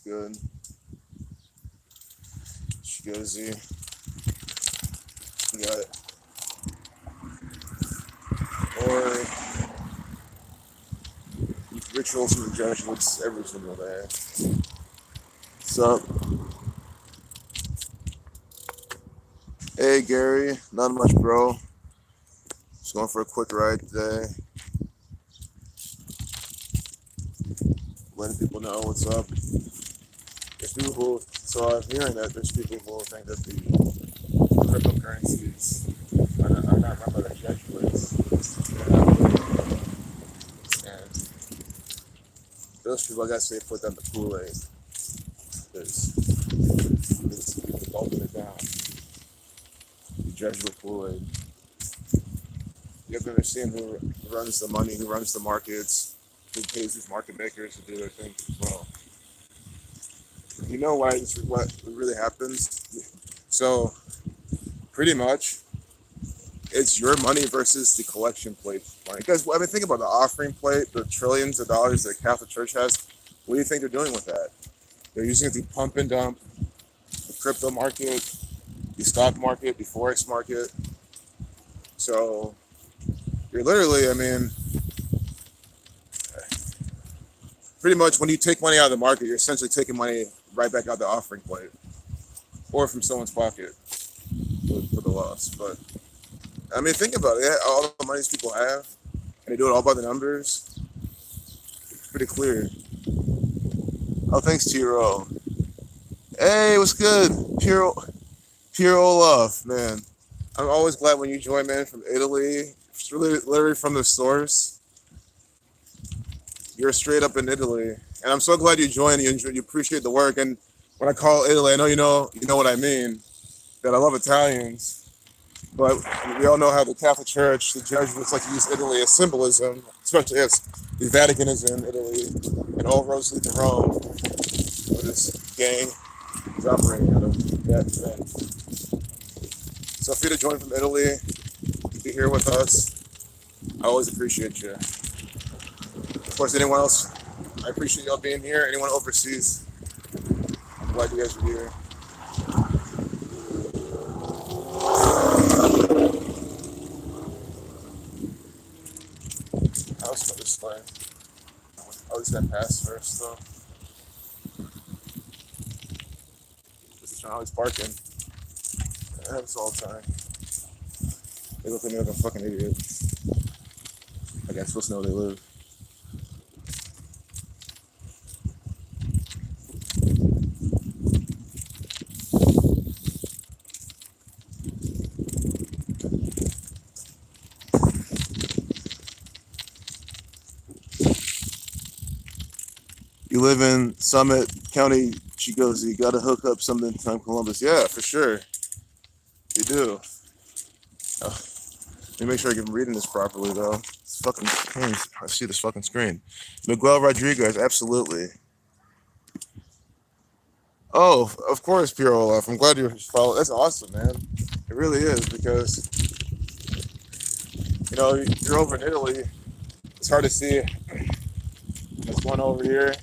good? Shigozi. We got or rituals from the Jesuits every single day. What's up? Hey Gary, not much, bro. Just going for a quick ride today. Letting people know what's up. There's people who, so I'm hearing that there's people who think that the cryptocurrencies are not run by the Jesuits. And those people, I gotta say, put them to Kool-Aid. Because it's bumping it down. The Jesuit Kool-Aid. You have to understand who runs the money, who runs the markets, who pays these market makers to do their thing as well. You know why this, what really happens? So, pretty much, it's your money versus the collection plate money. Because, I mean, think about the offering plate, the trillions of dollars that Catholic Church has. What do you think they're doing with that? They're using it to pump and dump the crypto market, the stock market, the forex market. So, you're literally, I mean, pretty much when you take money out of the market, you're essentially taking money right back out the offering plate or from someone's pocket for the loss. But I mean, think about it. All the money these people have, and they do it all by the numbers. It's pretty clear. Oh, thanks, Tiro. Hey, what's good? Pure love, man. I'm always glad when you join, man, from Italy. It's really, literally from the source. You're straight up in Italy, and I'm so glad you joined. You appreciate the work, and when I call Italy, I know you know what I mean. That I love Italians, but we all know how the Catholic Church, the Jesuits, like to use Italy as symbolism, especially as the Vatican is in Italy, and all roads lead to Rome, where this gang is operating out of that event. So if you're to join from Italy, be here with us. I always appreciate you. Of course, anyone else, I appreciate y'all being here. Anyone overseas, I'm glad you guys are here. I was about this way. I'll just gotta pass first, though. This is always barking. It happens all the time. They look at me like a fucking idiot. Like I'm supposed to know where they live. You live in Summit County, she goes, you gotta hook up something time Columbus. Yeah, for sure. You do. Oh, let me make sure I can reading this properly though. It's fucking I see this fucking screen. Miguel Rodriguez, absolutely. Oh, of course, Pierre Olaf. I'm glad you're following. That's awesome, man. It really is because you're over in Italy. It's hard to see what's going over here.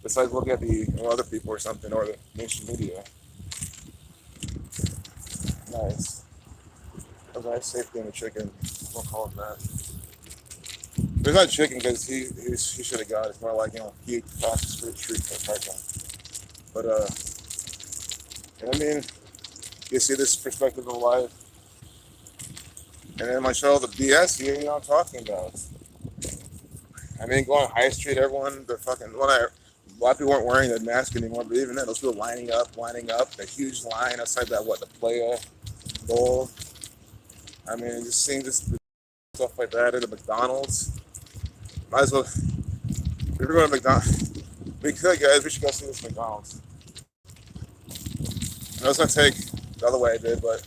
Besides looking at the other people or something or the nation media. Nice. That was a nice safety in the chicken. We'll call him that. There's not chicken because he should have got it. It's more like he crossed the street for a parking. But I mean, you see this perspective of life, and then I show the BS here. You know what I'm talking about. I mean, going on High Street, they're fucking. A lot of people weren't wearing the mask anymore, but even then, those people lining up, the huge line outside that, the Playa Bowl. I mean, just seeing this stuff like that at a McDonald's. Might as well, if we're going to McDonald's, we could, guys, we should go see this McDonald's. I was going to take the other way I did, but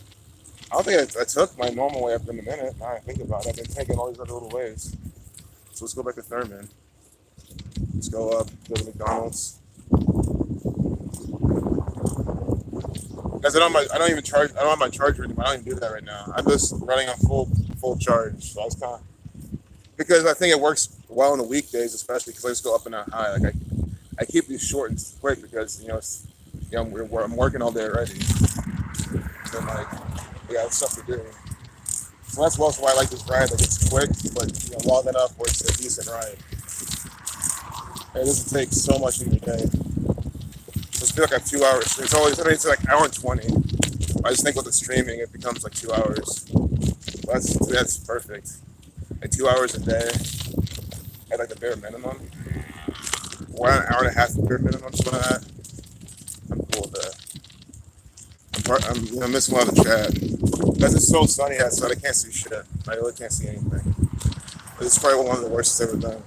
I don't think I took my normal way up in a minute. Now I think about it, I've been taking all these other little ways. So let's go back to Thurman. Let's go up, go to McDonald's. Guys, I don't even charge. I don't have my charger anymore. I don't even do that right now. I'm just running on full charge. So I was because I think it works well on the weekdays, especially because I just go up and down high. Like I keep these short and quick because I'm working all day already, and like we got stuff to do. So that's also why I like this ride. Like it's quick, but long enough where it's a decent ride. And it doesn't take so much in your day. So it's like a 2 hour stream. It's like hour and 20. I just think with the streaming, it becomes like 2 hours. That's perfect. Like 2 hours a day at like the bare minimum. Or an hour and a half bare minimum, something like that. I'm cool with that. I'm missing a lot of the chat. Because it's so sunny outside, I can't see shit. I really can't see anything. This is probably one of the worst it's ever done.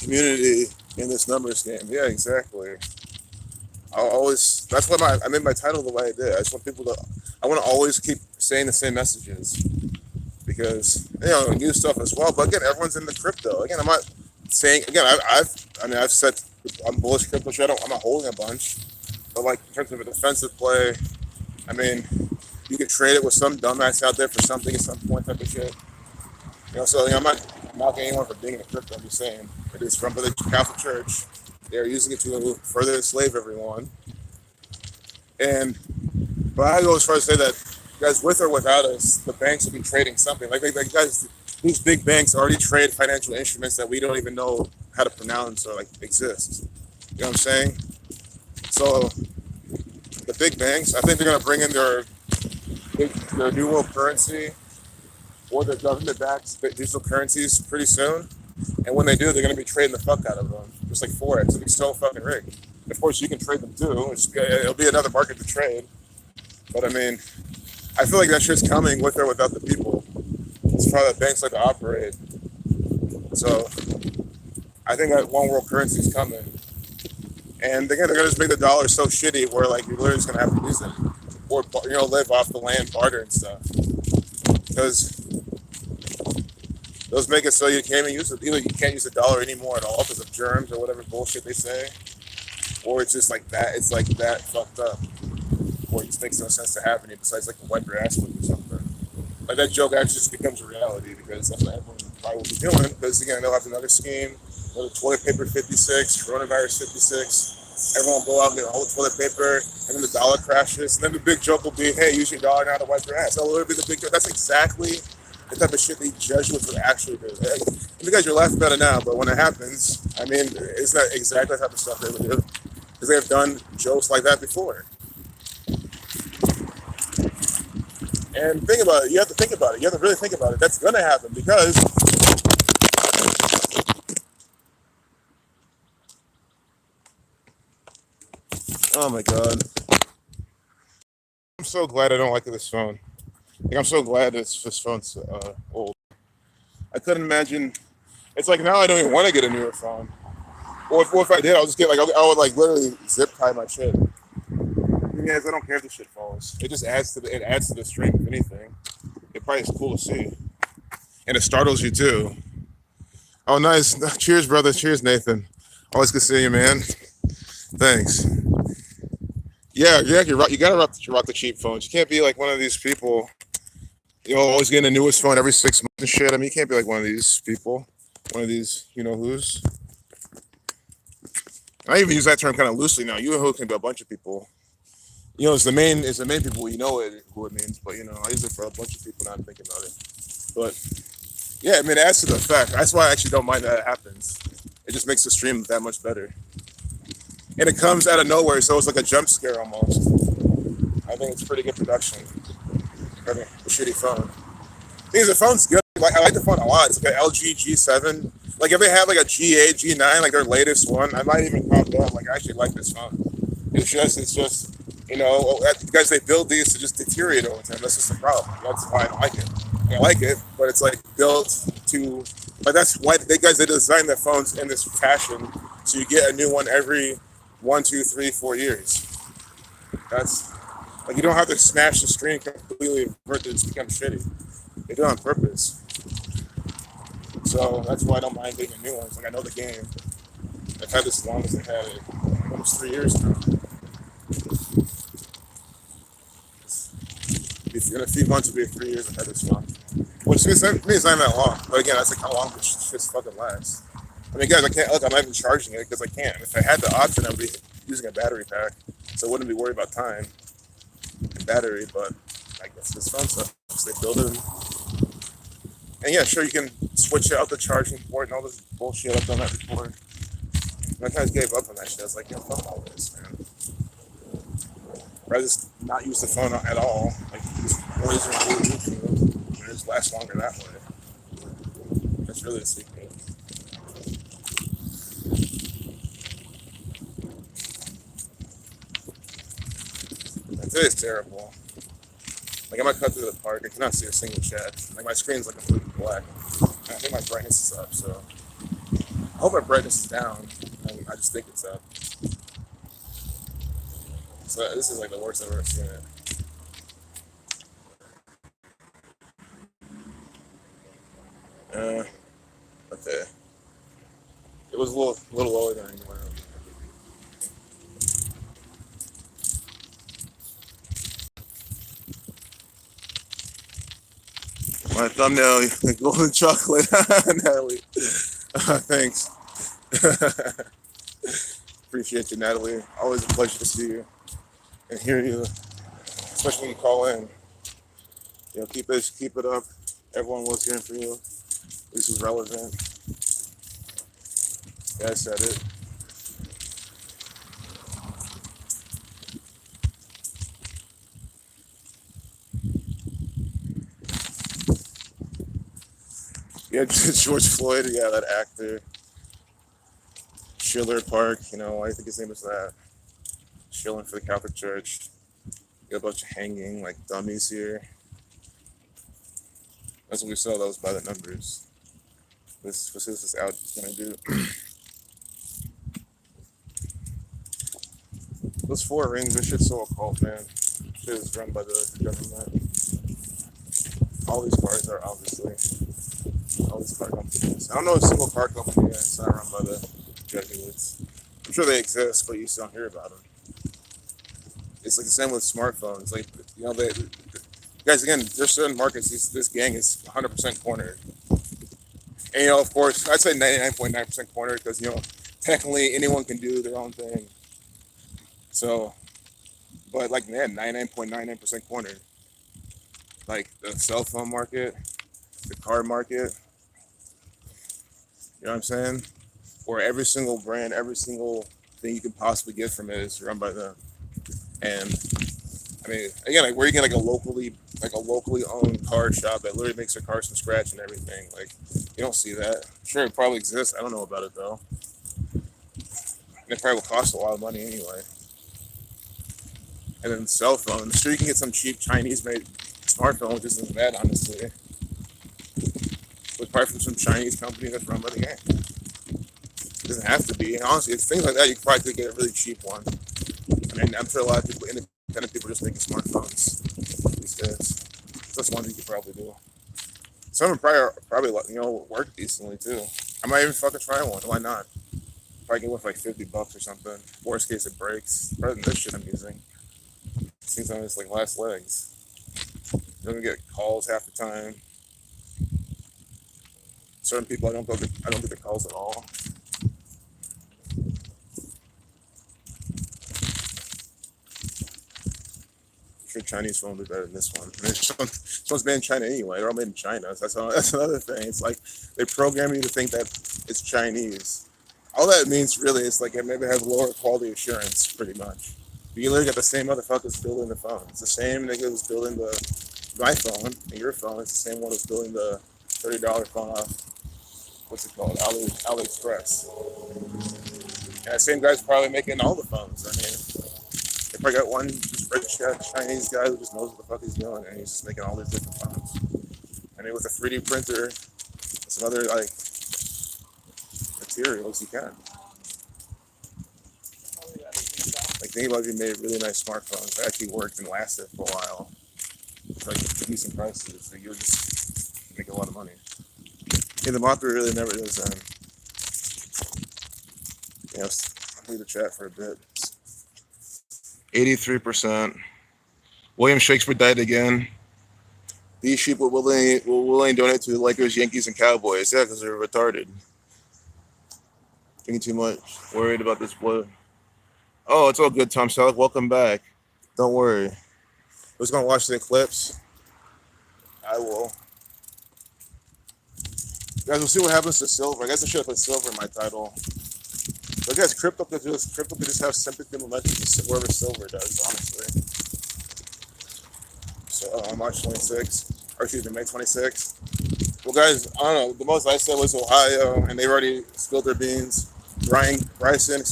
Community in this numbers game. Yeah, exactly. That's why I made my title the way I did. I want to always keep saying the same messages because, new stuff as well. But again, everyone's into crypto. Again, I'm not saying, again, I've said I'm bullish crypto shit. I'm not holding a bunch. But like in terms of a defensive play, I mean, you could trade it with some dumbass out there for something at some point type of shit. So I'm not knocking anyone for being in crypto. I'm just saying it is from the Catholic Church. They are using it to further enslave everyone. But I go as far as to say that, guys, with or without us, the banks will be trading something. Like guys, these big banks already trade financial instruments that we don't even know how to pronounce or like exist. You know what I'm saying? So the big banks, I think they're gonna bring in their new world currency or their government-backed digital currencies pretty soon. And when they do, they're going to be trading the fuck out of them, just like Forex. It'll be so fucking rigged. Of course, you can trade them too. It'll be another market to trade. But I mean, I feel like that shit's coming with or without the people. It's probably the banks like to operate. So I think that one world currency is coming. And again, they're going to just make the dollar so shitty where like you're literally just going to have to use it. Or, live off the land, barter and stuff. Because those make it so you can't even use it. Either you can't use the dollar anymore at all because of germs or whatever bullshit they say, or it's just like that. It's like that fucked up, where it just makes no sense to have any besides like to wipe your ass with or something. Like that joke actually just becomes a reality because that's what everyone probably will be doing. Because again, they'll have another scheme, another toilet paper 56, coronavirus 56. Everyone will go out and get all the toilet paper, and then the dollar crashes. And then the big joke will be, hey, use your dollar now to wipe your ass. That will be the big joke. That's exactly the type of shit the Jesuits would actually do. You guys are laughing about it now, but when it happens, I mean, isn't that exactly the type of stuff they would do? Because they have done jokes like that before. And think about it. You have to think about it. You have to really think about it. That's going to happen because oh my God. I'm so glad I don't like this phone. Like, I'm so glad this phone's old. I couldn't imagine. It's like now I don't even want to get a newer phone. Or if I did, I'll just get I would like literally zip tie my shit. Yes, I don't care if the shit falls. It just adds to the stream. If anything, it probably is cool to see, and it startles you too. Oh, nice. Cheers, brother. Cheers, Nathan. Always good seeing you, man. Thanks. Yeah, you gotta rock the cheap phones. You can't be like one of these people, always getting the newest phone every 6 months and shit. I mean, you can't be like one of these people, one of these, who's. I even use that term kind of loosely now. You know who can be a bunch of people. It's the main people who it means, but I use it for a bunch of people now I'm thinking about it. But yeah, I mean, it adds to the effect. That's why I actually don't mind that it happens. It just makes the stream that much better. And it comes out of nowhere, so it's like a jump scare almost. I think it's pretty good production. I mean, a shitty phone. The phone's good. Like, I like the phone a lot. It's like an LG G7. Like, if they have like a G8, G9, like their latest one, I might even calm down. Like, I actually like this phone. It's just, because they build these to just deteriorate over time. That's just the problem. That's why I don't like it. I like it, but it's like built to, like that's why they design their phones in this fashion, so you get a new one every 1, 2, 3, 4 years. That's like you don't have to smash the screen completely and for it to become shitty. They do it on purpose. So that's why I don't mind getting a new one. It's like I know the game. I've had this as long as I've had it, almost 3 years now. in a few months, it'll be 3 years ahead of this one. Which means it's not that long. But again, that's like how long this shit fucking lasts. I mean, guys, I can't look. I'm not even charging it because I can't. If I had the option, I would be using a battery pack, so I wouldn't be worried about time and battery. But I guess this phone sucks. They build it, and yeah, sure, you can switch out the charging port and all this bullshit. I've done that before. And I kind of gave up on that shit. I was like, yeah, fuck all this, man. Rather just not use the phone at all. Like just always and it just lasts longer that way. That's really the secret. And today's terrible. Like I might cut through the park. I cannot see a single chat. Like my screen's like completely black. And I think my brightness is up, so I hope my brightness is down. And I just think it's up. So this is like the worst I've ever seen it. Okay. It was a little lower than anywhere. My thumbnail, the golden chocolate, Natalie. Thanks. Appreciate you, Natalie. Always a pleasure to see you and hear you, especially when you call in. You know, keep it up. Everyone was hearing for you. This is relevant. Yeah, I said it. Yeah, George Floyd. Yeah, that actor. Schiller Park. You know, I think his name was that. Shilling for the Catholic Church. Got a bunch of hanging like dummies here. That's what we saw. That was by the numbers. This is out gonna do. Those four rings, this shit's so occult, man. Shit is run by the government. All these cars are obviously all these car companies. I don't know a single car company that's not run by the Jesuits. I'm sure they exist, but you just don't hear about them. It's like the same with smartphones. Like you know, guys again, there's certain markets. This gang is 100% cornered. And you know, of course, I'd say 99.9% cornered because you know, technically anyone can do their own thing. So, but like man, 99.99% cornered. Like the cell phone market, the car market. You know what I'm saying? Or every single brand, every single thing you could possibly get from it is run by them. And I mean, again, like where you get like a locally owned car shop that literally makes their cars from scratch and everything. Like you don't see that. Sure, it probably exists. I don't know about it though. And it probably will cost a lot of money anyway. And then cell phones. Sure, you can get some cheap Chinese-made smartphone, which isn't bad, honestly. But probably from some Chinese company that's run by the gang. It doesn't have to be. And honestly, it's things like that. You probably could get a really cheap one. I mean, I'm sure a lot of people, independent people, are just making smartphones these days. That's one thing you could probably do. Some of them probably you know work decently too. I might even fucking try one. Why not? Probably get one for like $50 or something. Worst case, it breaks. Rather than this shit I'm using. It seems on its like last legs. You don't get calls half the time. Certain people I don't get the calls at all. Sure, Chinese phone will be better than this one. I mean, this one's made in China anyway. They're all made in China. So that's another thing. It's like they program you to think that it's Chinese. All that means really is like it maybe has lower quality assurance, pretty much. You literally got the same motherfuckers building the phone. It's the same nigga who's building my phone and your phone. It's the same one who's building the $30 phone off. What's it called? AliExpress. And that same guy's probably making all the phones. I mean, they probably got one just rich Chinese guy who just knows what the fuck he's doing, and he's just making all these different phones. I mean, with a 3D printer, and some other like materials, you can. Like think about if you made really nice smartphones that actually worked and lasted for a while. It's like decent prices, so you'll just make a lot of money. Yeah, the Mothra really never does. You know, I'll leave the chat for a bit. 83%. William Shakespeare died again. These sheep will willing donate to the Lakers, Yankees, and Cowboys. Yeah, because they're retarded. Thinking too much. Worried about this blood. Oh, it's all good, Tom Selleck. Welcome back. Don't worry. Who's gonna watch the eclipse? I will. Guys, we'll see what happens to silver. I guess I should have put silver in my title. But guys, crypto could just have sympathy momentum to wherever silver does, honestly. So on March 26th, or excuse me, May 26th. Well, guys, I don't know. The most I said was Ohio, and they've already spilled their beans. Bryson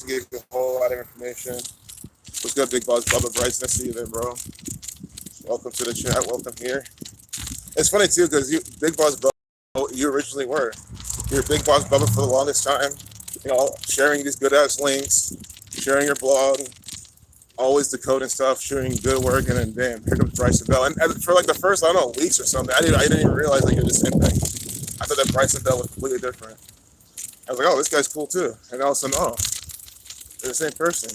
gave you a whole lot of information. What's good, Big Boss Bubba Bryson? I see you there, bro. Welcome to the chat. Welcome here. It's funny too, because you, Big Boss Bubba, you originally were. You're Big Boss Bubba for the longest time. You know, sharing these good ass links, sharing your blog, always decoding stuff, shooting good work, and then bam, here comes Bryson Bell. And for like the first, I don't know, weeks or something, I didn't even realize that you're the same thing. I thought that Bryson Bell was completely different. I was like, oh, this guy's cool too. And all of a sudden, oh, they're the same person.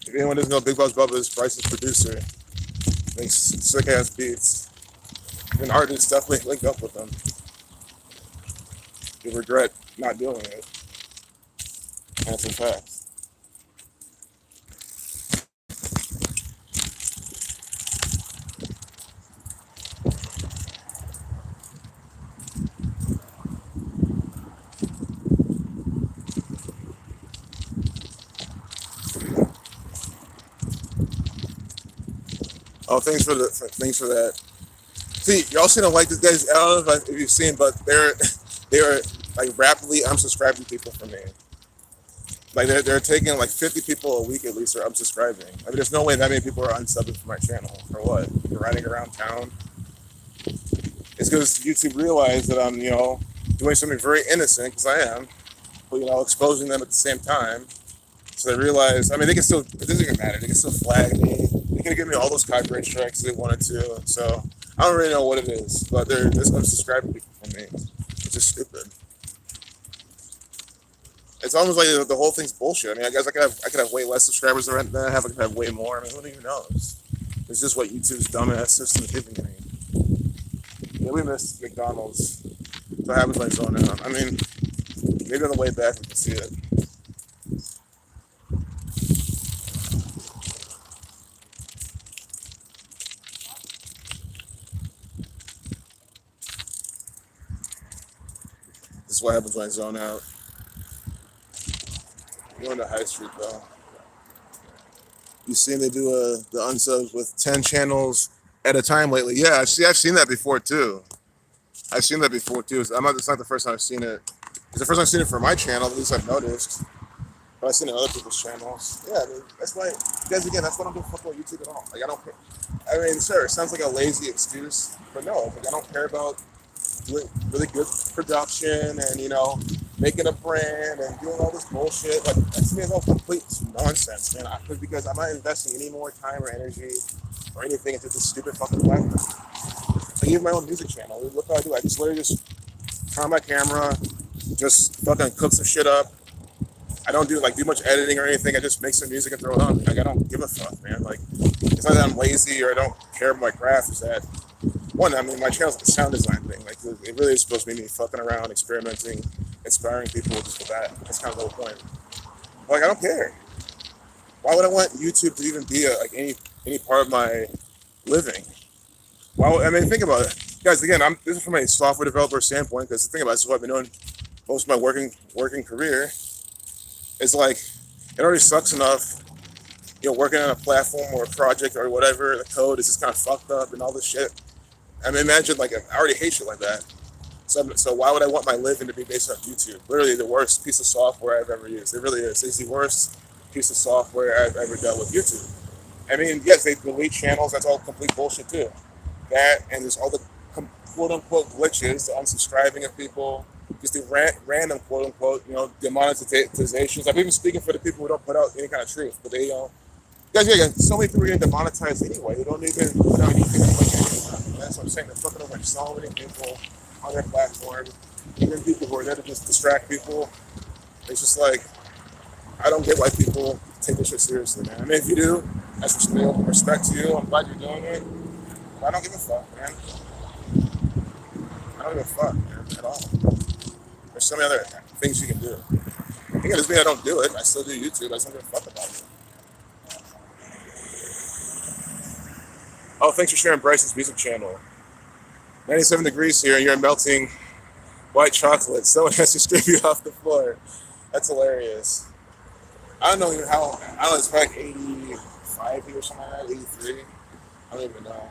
If anyone doesn't know, Big Boss Bubba is Bryson's producer. Makes sick ass beats. And artists definitely link up with them. You regret not doing it. That's a fact. Oh, thanks for that. See, y'all seem to like these guys. I don't know if you've seen, but they're like rapidly unsubscribing people from me. Like they're taking like 50 people a week at least are unsubscribing. I mean, there's no way that many people are unsubbing from my channel. For what? You're riding around town. It's because YouTube realized that I'm, doing something very innocent, because I am, but exposing them at the same time. So they realize, I mean, they can still, it doesn't even matter. They can still flag me. They can give me all those copyright strikes if they wanted to. So I don't really know what it is, but they're just unsubscribing people from me, which is stupid. It's almost like the whole thing's bullshit. I mean, I guess I could have way less subscribers than I have. I could have way more. I mean, who even knows? It's just what YouTube's dumbass system is giving me. Yeah, we missed McDonald's. So what happens when I zone out? I mean, maybe on the way back we can see it. This is what happens when I zone out. Going to High Street though. You seen they do the unsubs with 10 channels at a time lately? Yeah, I've seen that before too. I've seen that before too. It's not the first time I've seen it. It's the first time I've seen it for my channel. At least I've noticed. But I've seen it on other people's channels. Yeah, I mean, that's why. Guys, again, that's why I don't give a fuck about YouTube at all. Like I don't care. I mean, sure, it sounds like a lazy excuse, but no, like I don't care about doing really good production and making a brand and doing all this bullshit. Like that to me is all complete nonsense, man. Because I'm not investing any more time or energy or anything into this stupid fucking platform. I have my own music channel. Look what I do. I just literally just turn on my camera, just fucking cook some shit up. I don't do much editing or anything. I just make some music and throw it on. Like I don't give a fuck, man. Like it's not that I'm lazy or I don't care about my craft. It's that one, I mean, my channel's a sound design thing. Like it really is supposed to be me fucking around, experimenting, inspiring people just for that. That's kind of the whole point. Like I don't care. Why would I want YouTube to even be any part of my living? I mean, think about it, guys. Again, this is from a software developer standpoint, because the thing about it, this is what I've been doing most of my working career. It's like it already sucks enough, working on a platform or a project or whatever. The code is just kind of fucked up and all this shit. I mean, imagine I already hate shit like that. So why would I want my living to be based on YouTube? Literally the worst piece of software I've ever used. It really is. It's the worst piece of software I've ever dealt with. YouTube. I mean, yes, they delete channels. That's all complete bullshit too. That and there's all the quote unquote glitches, the unsubscribing of people, just the random quote unquote, demonetizations. I'm even speaking for the people who don't put out any kind of truth, but they guys, so many people are getting demonetized anyway. They don't even put out anything that's what I'm saying. They're fucking over so many people on their platform, even people who are there to just distract people. It's just like I don't get why people take this shit seriously, man. I mean, if you do, that's respect to you. I'm glad you're doing it. I don't give a fuck, man. I don't give a fuck, man, at all. There's so many other things you can do. It doesn't mean I don't do it. I still do YouTube. I just don't give a fuck about it. Oh, thanks for sharing Bryce's music channel. 97 degrees here, and you're melting white chocolate. Someone has to strip you off the floor. That's hilarious. I don't know even how. I don't know. It's probably like 85 here or something like that. 83. I don't even know.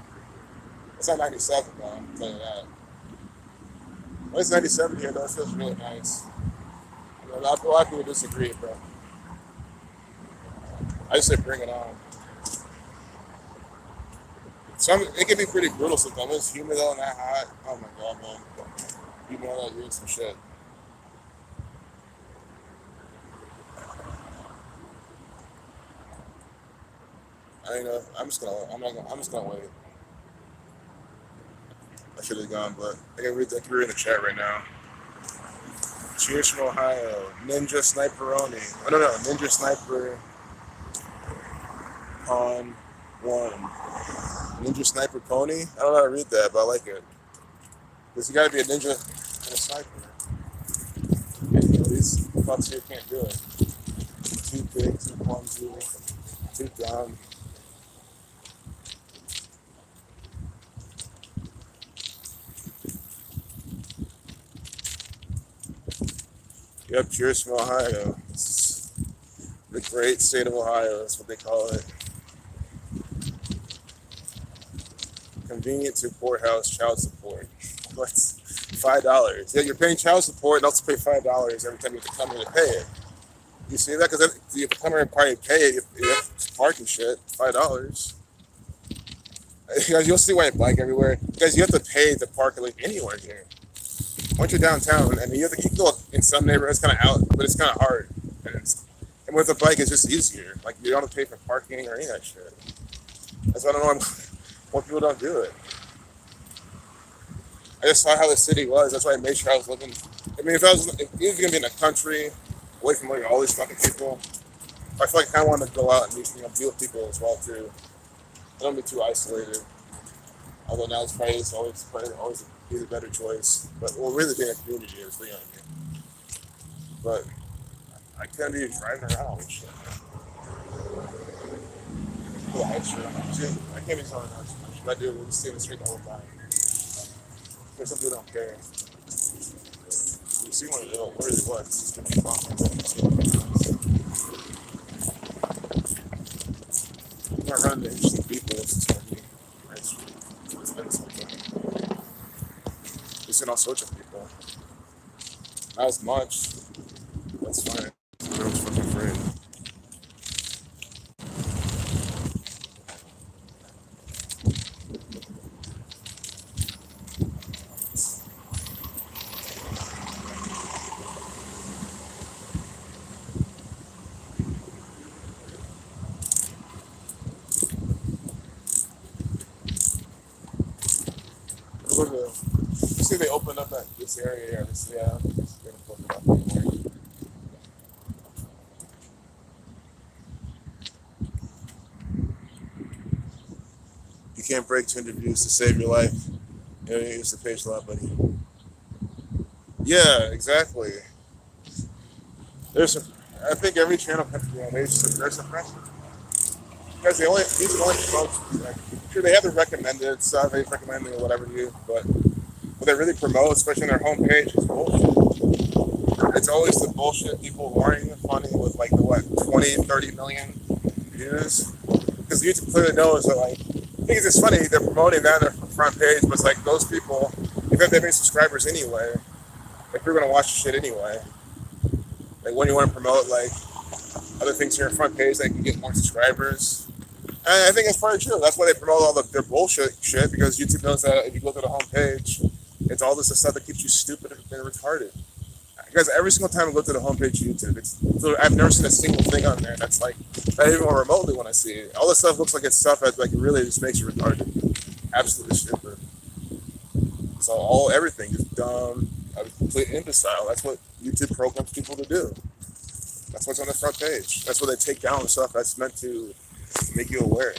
It's not 97 though. I'm telling you that. Well, it's 97 here though. It feels really nice. You know, a lot of people disagree, bro. I just say bring it on. It can be pretty brutal sometimes. It's humid though and that hot. Oh my god, man. You know that you're in some shit. I ain't know. I'm just gonna wait. I should have gone, but I can read in the chat right now. Cheers from Ohio. Ninja Sniperoni. Oh no, Ninja Sniper Con 1. Ninja Sniper Pony? I don't know how to read that, but I like it. Because you gotta be a ninja and a sniper. And you know, these fucks here can't do it. Too big, too clumsy, too dumb. Yep, cheers from Ohio. It's the great state of Ohio, that's what they call it. Convenient to poorhouse child support. What's $5? Yeah, you're paying child support and also pay $5 every time you have to come here to pay it. You see that? Because you have to come here and probably pay it. You have parking shit, $5. Guys, you'll see why I bike everywhere. Because you have to pay to park like anywhere here. Once you're downtown, and you can go in some neighborhoods kind of out, but it's kind of hard. And with a bike, it's just easier. Like you don't have to pay for parking or any of that shit. That's why I don't know why people don't do it. I just saw how the city was. That's why I made sure I was living. I mean, if I was gonna be in a country, away from like all these fucking people, I feel like I kind of want to go out and deal with people as well too. I don't be too isolated. Although now it's probably always be the better choice. But we'll really be in a community is the enemy. But I can't be driving around and shit. Yeah, I can't be telling that too much. But I do. We'll just stay in the street the whole time. There's some people don't care. You see one of them, really what? It's just gonna be fun. I'm not running into interesting people. It's just gonna be nice. It's been something. We've seen all sorts of people. Not as much. That's fine. Everyone's fucking afraid. Let's see if they open up this area here. They're gonna open up anymore. You can't break 200 views to save your life. You use the page a lot, buddy. Yeah, exactly. I think every channel has to be on age. There's suppression. Because these are the only folks, like, sure they have the recommended stuff, they recommend whatever you, but what they really promote, especially on their homepage, is bullshit. It's always the bullshit people warning and funny with like the 20, 30 million views. Because YouTube clearly knows that like, I think it's funny, they're promoting that on their front page, but it's like those people, if they have any subscribers anyway, like you're gonna watch the shit anyway. Like when you want to promote like other things on your front page that can get more subscribers. And I think that's probably true. That's why they promote all their bullshit shit, because YouTube knows that if you go to the homepage, it's all this stuff that keeps you stupid and retarded. Because every single time I go to the homepage of YouTube, I've never seen a single thing on there that's like, not even remotely when I see it. All this stuff looks like it's stuff that like really just makes you retarded. Absolutely stupid. So everything is dumb, a complete imbecile. That's what YouTube programs people to do. That's what's on the front page. That's what they take down stuff that's meant to make you aware.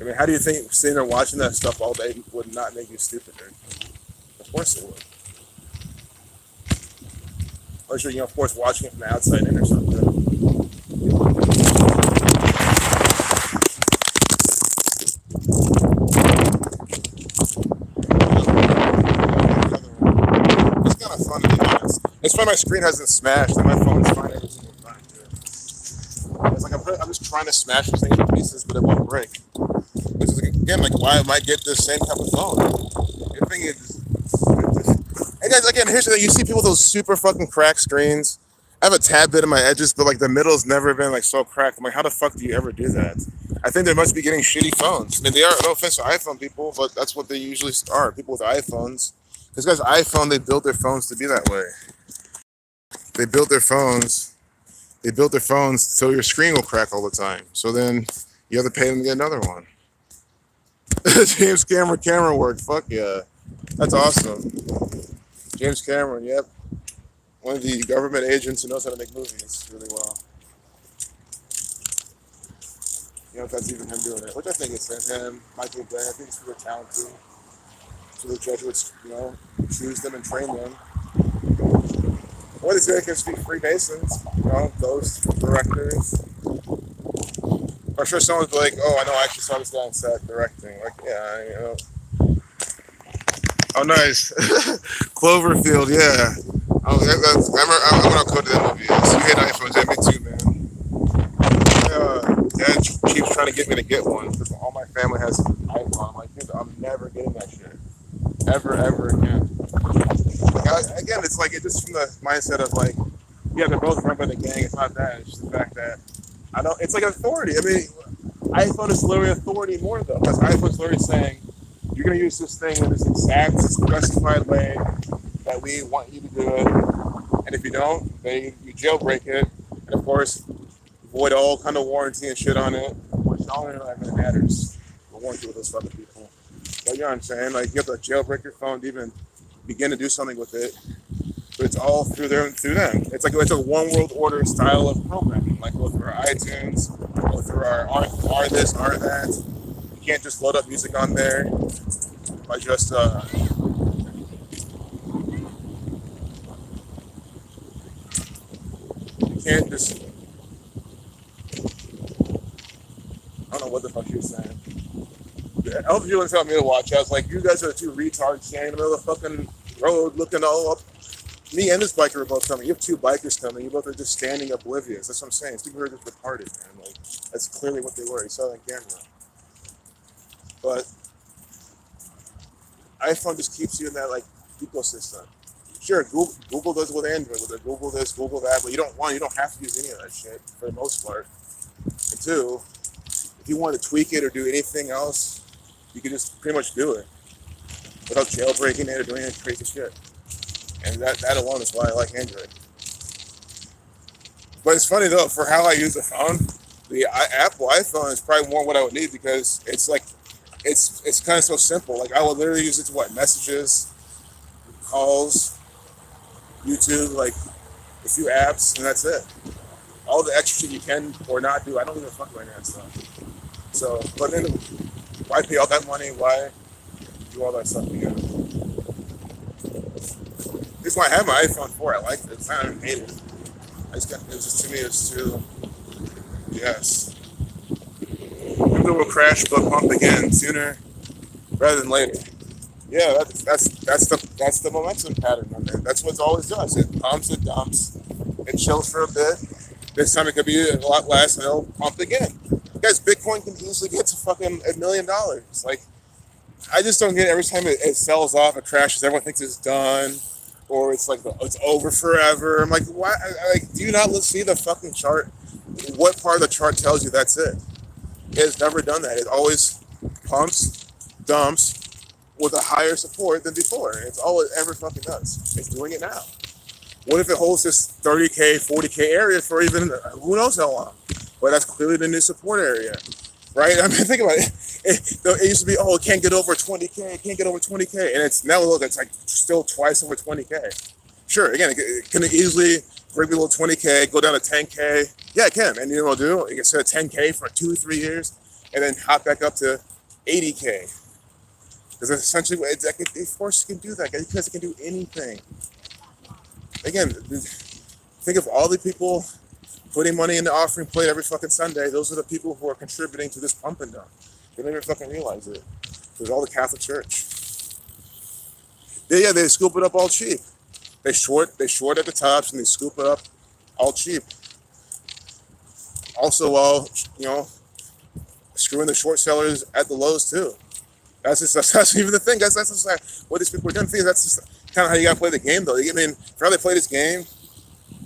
I mean, how do you think sitting there watching that stuff all day would not make you stupid, dude? Of course it would. Unless you're, of course, watching it from the outside in or something. It's kind of fun to be honest. It's fun my screen hasn't smashed and my phone is fine every single time, too. It's like I'm just trying to smash this thing into pieces, but it won't break. Which is, again, like, why I might get this same type of phone. The thing is, and guys, again, here's the thing. You see people with those super fucking cracked screens. I have a tad bit of my edges, but like the middle's never been like so cracked. I'm like, how the fuck do you ever do that? I think they must be getting shitty phones. I mean, they are, no offense to iPhone people, but that's what they usually are. People with iPhones. Because guys, iPhone, they built their phones to be that way. They built their phones. They built their phones so your screen will crack all the time. So then you have to pay them to get another one. James Cameron camera work. Fuck yeah. That's awesome. James Cameron, yep. One of the government agents who knows how to make movies really well. You know, if that's even him doing it, which I think it's him, Michael Bay. I think it's for the talent too. So the Jesuits, choose them and train them. Or they say they can speak Freemasons, those directors. I'm sure someone's like, oh, I know, I actually saw this guy on set directing. Like, yeah, Oh, nice. Cloverfield, yeah. I'm gonna code to that movie. You hate iPhones, yeah, me too, man. Dad keeps trying to get me to get one because all my family has an iPhone. I'm like, dude, I'm never getting that shit. Ever again. Again, it's like, it's just from the mindset of like, yeah, they're both run by the gang. It's not that. It's just the fact that it's like authority. I mean, iPhone is literally authority more though, because iPhone's literally saying, you're going to use this thing in this exact specified way that we want you to do it. And if you don't, then you jailbreak it. And of course, void all kind of warranty and shit on it, which I don't know if that really matters. The warranty with those fucking people. But you know what I'm saying? Like, you have to jailbreak your phone to even begin to do something with it. But it's all through them. It's like it's a one world order style of programming. Like, go through our iTunes, go through our this, our that. You can't just load up music on there by just you can't just, I don't know what the fuck she was saying. I hope you wouldn't tell me to watch. I was like, you guys are two retards standing in the middle of the fucking road looking all up. Me and this biker are both coming. You have two bikers coming. You both are just standing oblivious. That's what I'm saying. People are just retarded, man. Like, that's clearly what they were. You saw that on camera. But iPhone just keeps you in that like ecosystem. Sure, Google does it with Android, with Google this, Google that, but you don't have to use any of that shit for the most part. And two, if you want to tweak it or do anything else, you can just pretty much do it without jailbreaking it or doing any crazy shit. And that alone is why I like Android. But it's funny though, for how I use the phone, the Apple iPhone is probably more what I would need because it's like, it's kind of so simple. Like, I would literally use it to messages, calls, YouTube, like a few apps, and that's it. All the extra shit you can or not do, I don't even fuck right now stuff. So, but then why pay all that money? Why do all that stuff together? This is why I have my iPhone 4. I like it. It's not even hated. To me, it's too, yes. It will crash but pump again sooner rather than later. Yeah, that's the momentum pattern on there. That's what it always does. It pumps, it dumps, it chills for a bit. This time it could be a lot less, and it'll pump again. Guys, Bitcoin can easily get to fucking $1 million. Like, I just don't get it. Every time it sells off, it crashes. Everyone thinks it's done, or it's like it's over forever. I'm like, why? Like, do you not see the fucking chart? What part of the chart tells you that's it? It's never done that. It always pumps, dumps, with a higher support than before. It's all it ever fucking does. It's doing it now. What if it holds this 30K, 40K area for even who knows how long? But that's clearly the new support area, right? I mean, think about it. It used to be, oh, it can't get over 20K, it can't get over 20K. And it's now, look, it's like still twice over 20K. Sure, again, it can easily break below 20K, go down to 10K. Yeah, it can. And you know what it'll do? It can set 10K for 2 or 3 years and then hop back up to 80K. Because that's essentially what executive force can do that, because it can do anything. Again, think of all the people putting money in the offering plate every fucking Sunday. Those are the people who are contributing to this pump and dump. They don't even fucking realize it. There's all the Catholic Church. They scoop it up all cheap. They short at the tops and they scoop it up all cheap. Also, while screwing the short sellers at the lows too. That's even the thing. That's just like what these people are doing. That's just kind of how you gotta play the game, though. I mean, for how they play this game,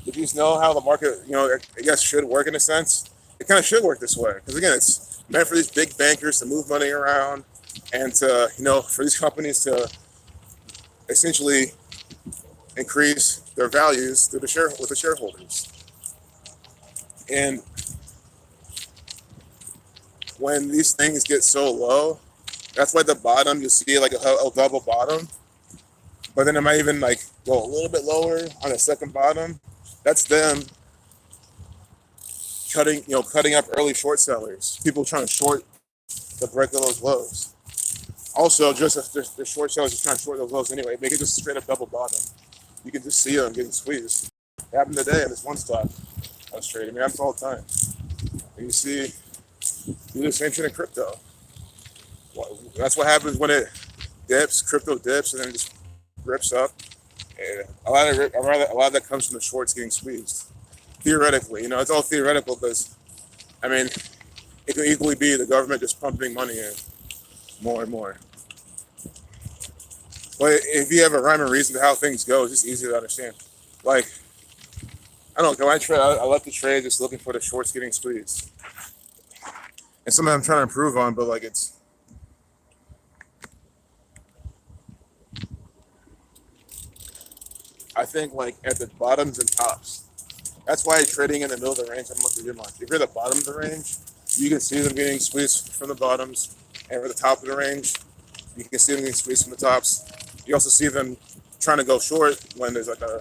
if you just know how the market, I guess should work in a sense, it kind of should work this way. Because again, it's meant for these big bankers to move money around and to, for these companies to essentially increase their values through with the shareholders. And when these things get so low, that's why the bottom, you'll see like a double bottom, but then it might even like go a little bit lower on the second bottom. That's them cutting up early short sellers, people trying to short the break of those lows. Also, just the short sellers just trying to short those lows anyway, make it just straight up double bottom. You can just see them getting squeezed. It happened today in this one stock I was trading. I mean, it happens all the time. And you see, do the same shit in crypto. That's what happens when it dips, crypto dips, and then it just rips up. And a lot of that comes from the shorts getting squeezed. Theoretically, it's all theoretical because, I mean, it could equally be the government just pumping money in more and more. But if you have a rhyme and reason to how things go, it's just easy to understand. Like, I don't know, when I trade, I love to trade just looking for the shorts getting squeezed. And something I'm trying to improve on, but like I think like at the bottoms and tops. That's why trading in the middle of the range, I'm looking good much. If you're at the bottom of the range, you can see them getting squeezed from the bottoms. And at the top of the range, you can see them getting squeezed from the tops. You also see them trying to go short when there's like a,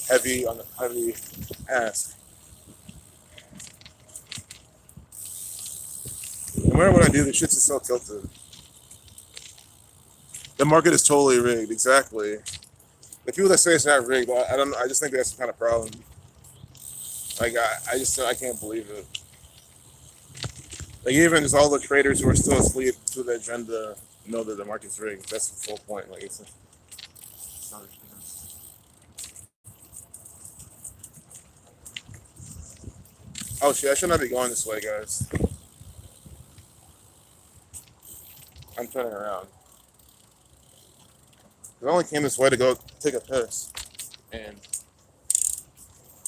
heavy ask. No matter what I do, the shit's just so tilted. The market is totally rigged, exactly. The people that say it's not rigged, I don't know. I just think that's some kind of problem. Like I can't believe it. Like even just all the traders who are still asleep to the agenda know that the market's rigged. That's the full point. Like it's not ridiculous. Oh shit! I should not be going this way, guys. I'm turning around. I only came this way to go take a piss, and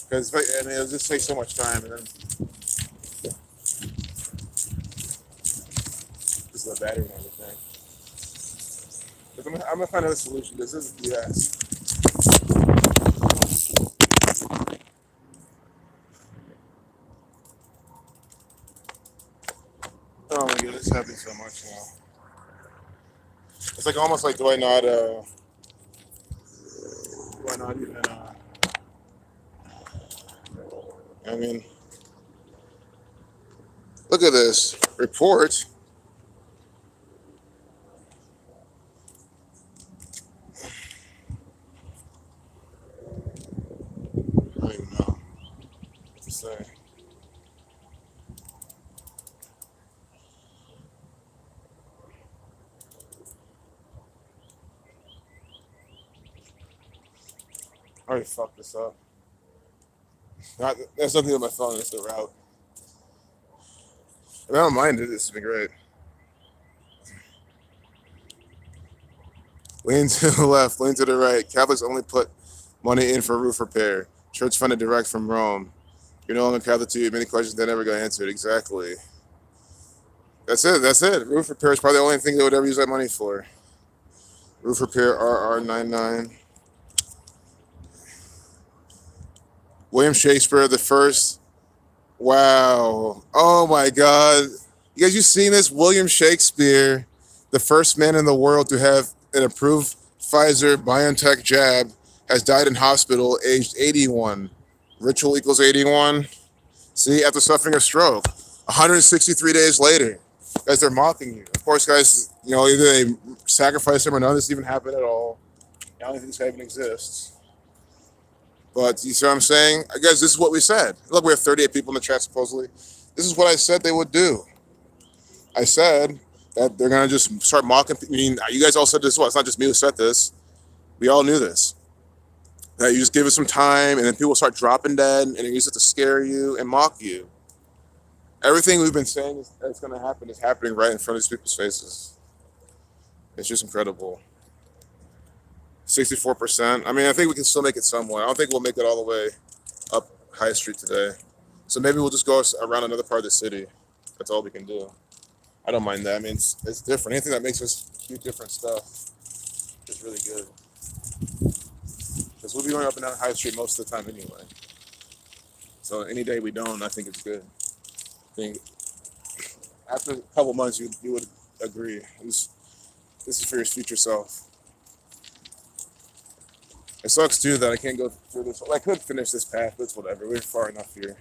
because it'll just take so much time, and then this is the battery and everything. I'm gonna find another solution. This is BS. Oh my god, this happens so much now. It's like almost like do I not even I mean, look at this report. I don't even know what to say. I already fucked this up. That's nothing with my phone. It's the route. I don't mind it. This has been great. Lean to the left, lean to the right. Catholics only put money in for roof repair. Church funded direct from Rome. You're no longer Catholic to you. Many questions that never got answered. Exactly. That's it. Roof repair is probably the only thing they would ever use that money for. Roof repair RR99. William Shakespeare the first. Wow. Oh my God. You guys, you seen this? William Shakespeare, the first man in the world to have an approved Pfizer BioNTech jab, has died in hospital aged 81. Ritual equals 81. See, after suffering a stroke, 163 days later. Guys, they're mocking you. Of course, guys, either they sacrifice him or none of this even happened at all. I don't think this guy even exists. But you see what I'm saying? I guess this is what we said. Look, we have 38 people in the chat supposedly. This is what I said they would do. I said that they're gonna just start mocking. I mean, you guys all said this as well. It's not just me who said this. We all knew this. That you just give it some time, and then people start dropping dead, and they use it to scare you and mock you. Everything we've been saying that's going to happen is happening right in front of these people's faces. It's just incredible. 64%. I mean, I think we can still make it somewhere. I don't think we'll make it all the way up High Street today. So maybe we'll just go around another part of the city. That's all we can do. I don't mind that. I mean, it's different. Anything that makes us do different stuff is really good. Because we'll be going up and down High Street most of the time anyway. So any day we don't, I think it's good. I think after a couple months, you would agree. This is for your future self. It sucks too that I can't go through this. Well, I could finish this path, but it's whatever. We're far enough here.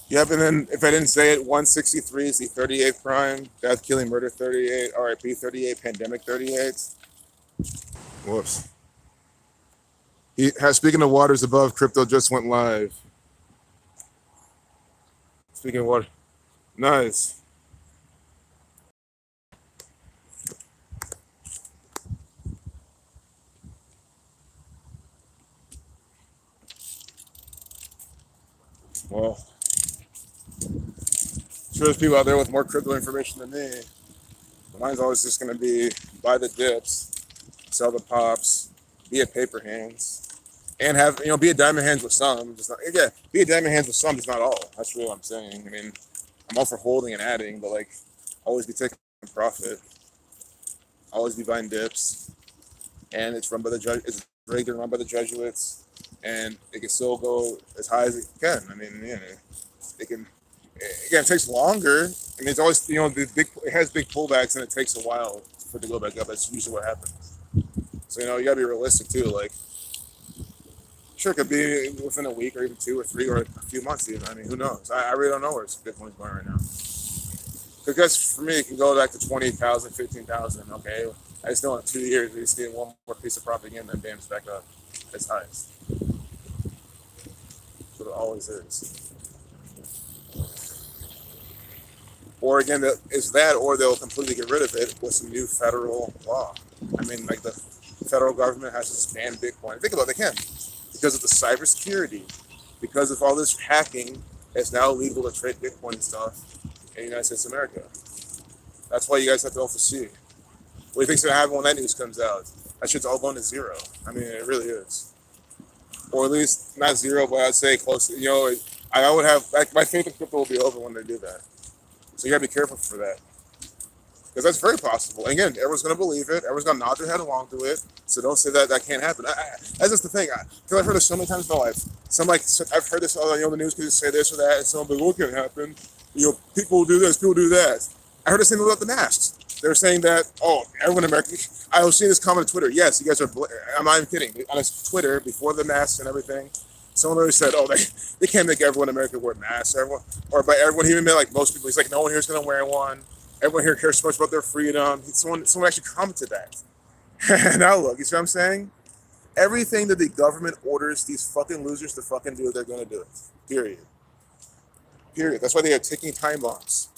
Yep, and then if I didn't say it, 163 is the 38th crime. Death, killing, murder 38. RIP 38. Pandemic 38. Whoops. Speaking of waters above, crypto just went live. Speaking of water. Nice. Well, sure there's people out there with more crypto information than me. Mine's always just going to be buy the dips, sell the pops, be a paper hands, and have, be a diamond hands with some. Just not, yeah, be a diamond hands with some, just not all. That's really what I'm saying. I mean, I'm all for holding and adding, but like, always be taking profit. Always be buying dips, and it's run by the it's rigged and run by the Jesuits, and it can still go as high as it can. I mean, it can. Again, it takes longer. I mean, it's always it has big pullbacks, and it takes a while for it to go back up. That's usually what happens. So you gotta be realistic too. Like, sure, it could be within a week or even 2 or 3 or a few months even. I mean, who knows? I really don't know where Bitcoin's going right now. Because for me, it can go back to 20,000, 15,000. Okay, I just know in 2 years we just need one more piece of propaganda and bam, it's back up its highest. So it always is. Or again, it's that, or they'll completely get rid of it with some new federal law. I mean, like the federal government has to ban Bitcoin. Think about it, they can. Because of the cybersecurity, because of all this hacking, it's now illegal to trade Bitcoin and stuff in the United States of America. That's why you guys have to also see. What do you think's going to happen when that news comes out? That shit's all going to zero. I mean, it really is. Or at least, not zero, but I'd say close. I would have, my faith in crypto will be over when they do that. So you gotta be careful for that. Because that's very possible. And again, everyone's gonna believe it. Everyone's gonna nod their head along to it. So don't say that can't happen. That's just the thing. Because I've heard this so many times in my life. I've heard this, the news could just say this or that, and someone will be like, what can happen? People will do this, people do that. I heard the same about the masks. They're saying that, everyone in America, I was seeing this comment on Twitter. Yes, you guys are, I'm not even kidding. On Twitter, before the masks and everything, someone already said, they can't make everyone in America wear masks. Or by everyone, he even meant like most people. He's like, no one here's going to wear one. Everyone here cares so much about their freedom. Someone actually commented that. Now look, you see what I'm saying? Everything that the government orders these fucking losers to fucking do, they're going to do it. Period. That's why they are ticking time bombs.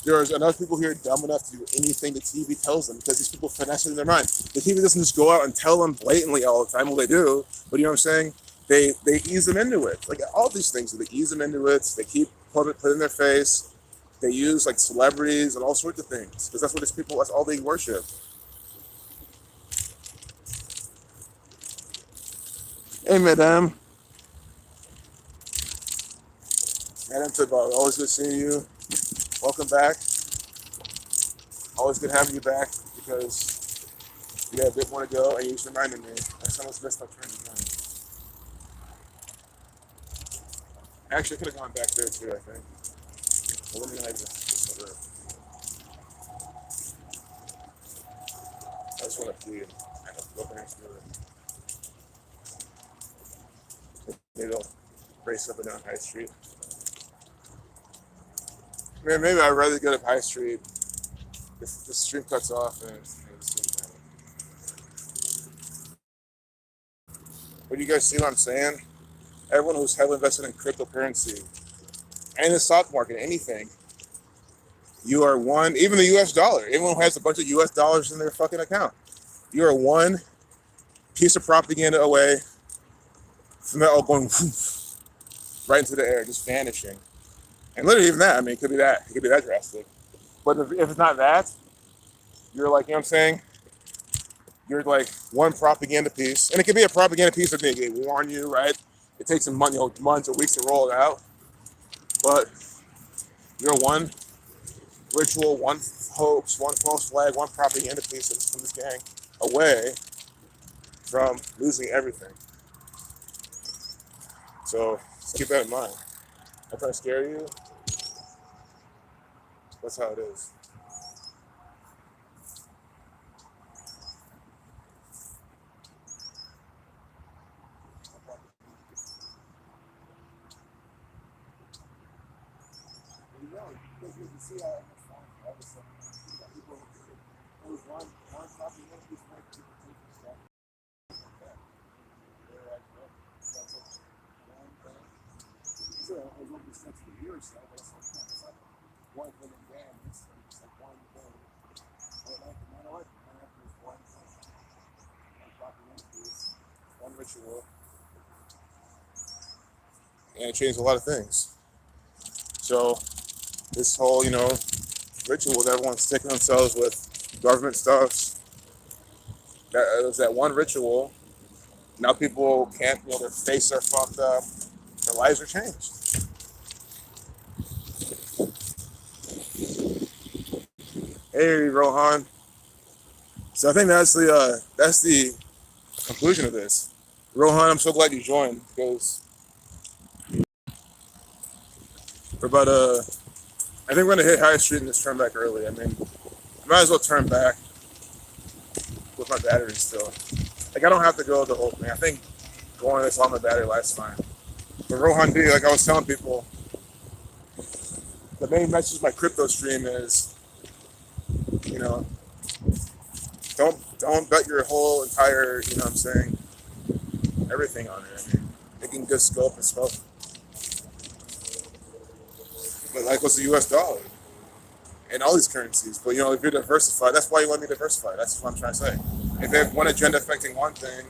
There's enough people here dumb enough to do anything the TV tells them because these people finesse it in their mind. The TV doesn't just go out and tell them blatantly all the time. Well, they do, but you know what I'm saying? They ease them into it. Like all these things, they ease them into it. They keep put in their face. They use like celebrities and all sorts of things because that's what these people. That's all they worship. Hey, madam. Madam Tidball, always good seeing you. Welcome back. Always good having you back because you got a bit more to go and you just reminded me. I almost missed my turn again. Actually, I could have gone back there too, I think. Well, let me know this over. I just want to pee and go back to it. race up and down High Street. Man, maybe I'd rather go to High Street if the stream cuts off and but you guys see what I'm saying? Everyone who's heavily invested in cryptocurrency and the stock market, anything, you are one, even the US dollar, everyone who has a bunch of US dollars in their fucking account, you are one piece of propaganda away from that all going right into the air, just vanishing. And literally even that, I mean, it could be that. It could be that drastic. But if it's not that, you're like, you know what I'm saying? You're like one propaganda piece. And it could be a propaganda piece that they warn you, right? It takes them months or weeks to roll it out. But you're one ritual, one hoax, one false flag, one propaganda piece from this gang away from losing everything. So just keep that in mind. I'm trying to scare you. That's how it is. Because you can see how all of a sudden people there was one propaganda piece of people taking stuff like that. They're like, oh, sounds like one thing. So it was only since a year or so, but it's like one thing again. It's like one thing. But like, you know what? Man, there's one thing. One propaganda piece, one ritual. And it changed a lot of things. So this whole, ritual that everyone's sticking themselves with government stuff, that it was that one ritual. Now people can't, their faces are fucked up, their lives are changed. Hey, Rohan. So I think that's the conclusion of this. Rohan, I'm so glad you joined because we're about I think we're gonna hit High Street and just turn back early. I mean, I might as well turn back with my battery still. Like I don't have to go the whole thing. I think going this long my battery lasts fine. But Rohan D, like I was telling people, the main message of my crypto stream is, don't bet your whole entire, what I'm saying, everything on it. I mean, making good scope and smoke. But like what's the US dollar? And all these currencies. But if you're diversified, that's why you want to be diversified. That's what I'm trying to say. If they have one agenda affecting one thing,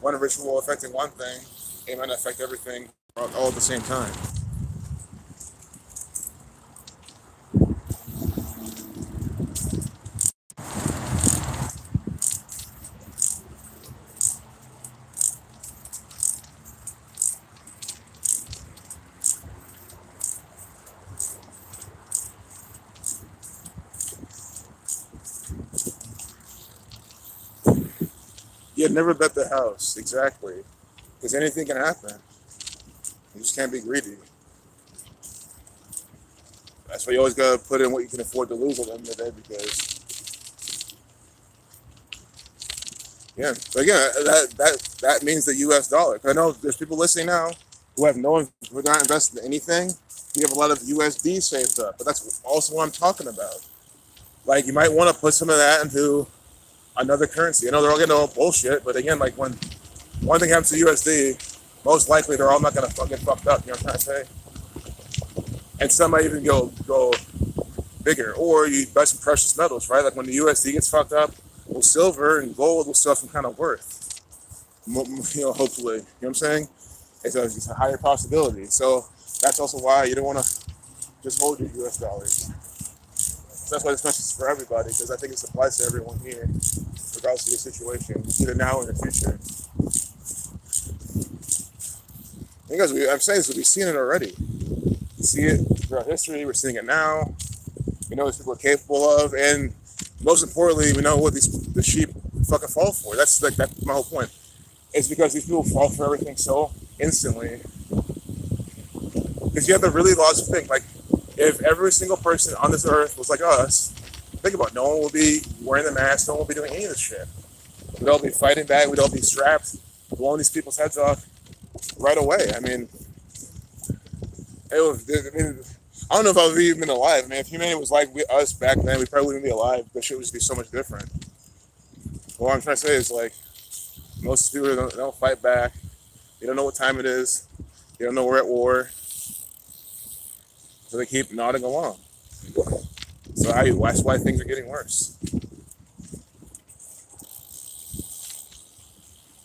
one ritual affecting one thing, it might affect everything all at the same time. Yeah, never bet the house, exactly. Because anything can happen. You just can't be greedy. That's why you always gotta put in what you can afford to lose at the end of the day because yeah. But again, that means the US dollar. I know there's people listening now who who are not invested in anything. You have a lot of USD saved up, but that's also what I'm talking about. Like you might want to put some of that into another currency. I know they're all getting all bullshit, but again, like when one thing happens to USD, most likely they're all not gonna get fucked up. You know what I'm trying to say? And some might even go bigger. Or you buy some precious metals, right? Like when the USD gets fucked up, well, silver and gold will still have some kind of worth. Hopefully. You know what I'm saying? It's a higher possibility. So that's also why you don't want to just hold your US dollars. So that's why this message is for everybody, because I think it applies to everyone here, regardless of your situation, either now or in the future. Because I'm saying this, we've seen it already. We see it throughout history, we're seeing it now. We know what people are capable of, and most importantly, we know what the sheep fucking fall for. That's my whole point. It's because these people fall for everything so instantly. Because you have to really logically think, like, if every single person on this earth was like us, think about it, no one would be wearing the mask, no one would be doing any of this shit. We'd all be fighting back, we'd all be strapped, blowing these people's heads off right away. I mean, I mean, I don't know if I would even been alive, man. If humanity was like us back then, we probably wouldn't be alive. The shit would just be so much different. What I'm trying to say is like most people don't fight back. They don't know what time it is. They don't know we're at war, so they keep nodding along. So that's why things are getting worse.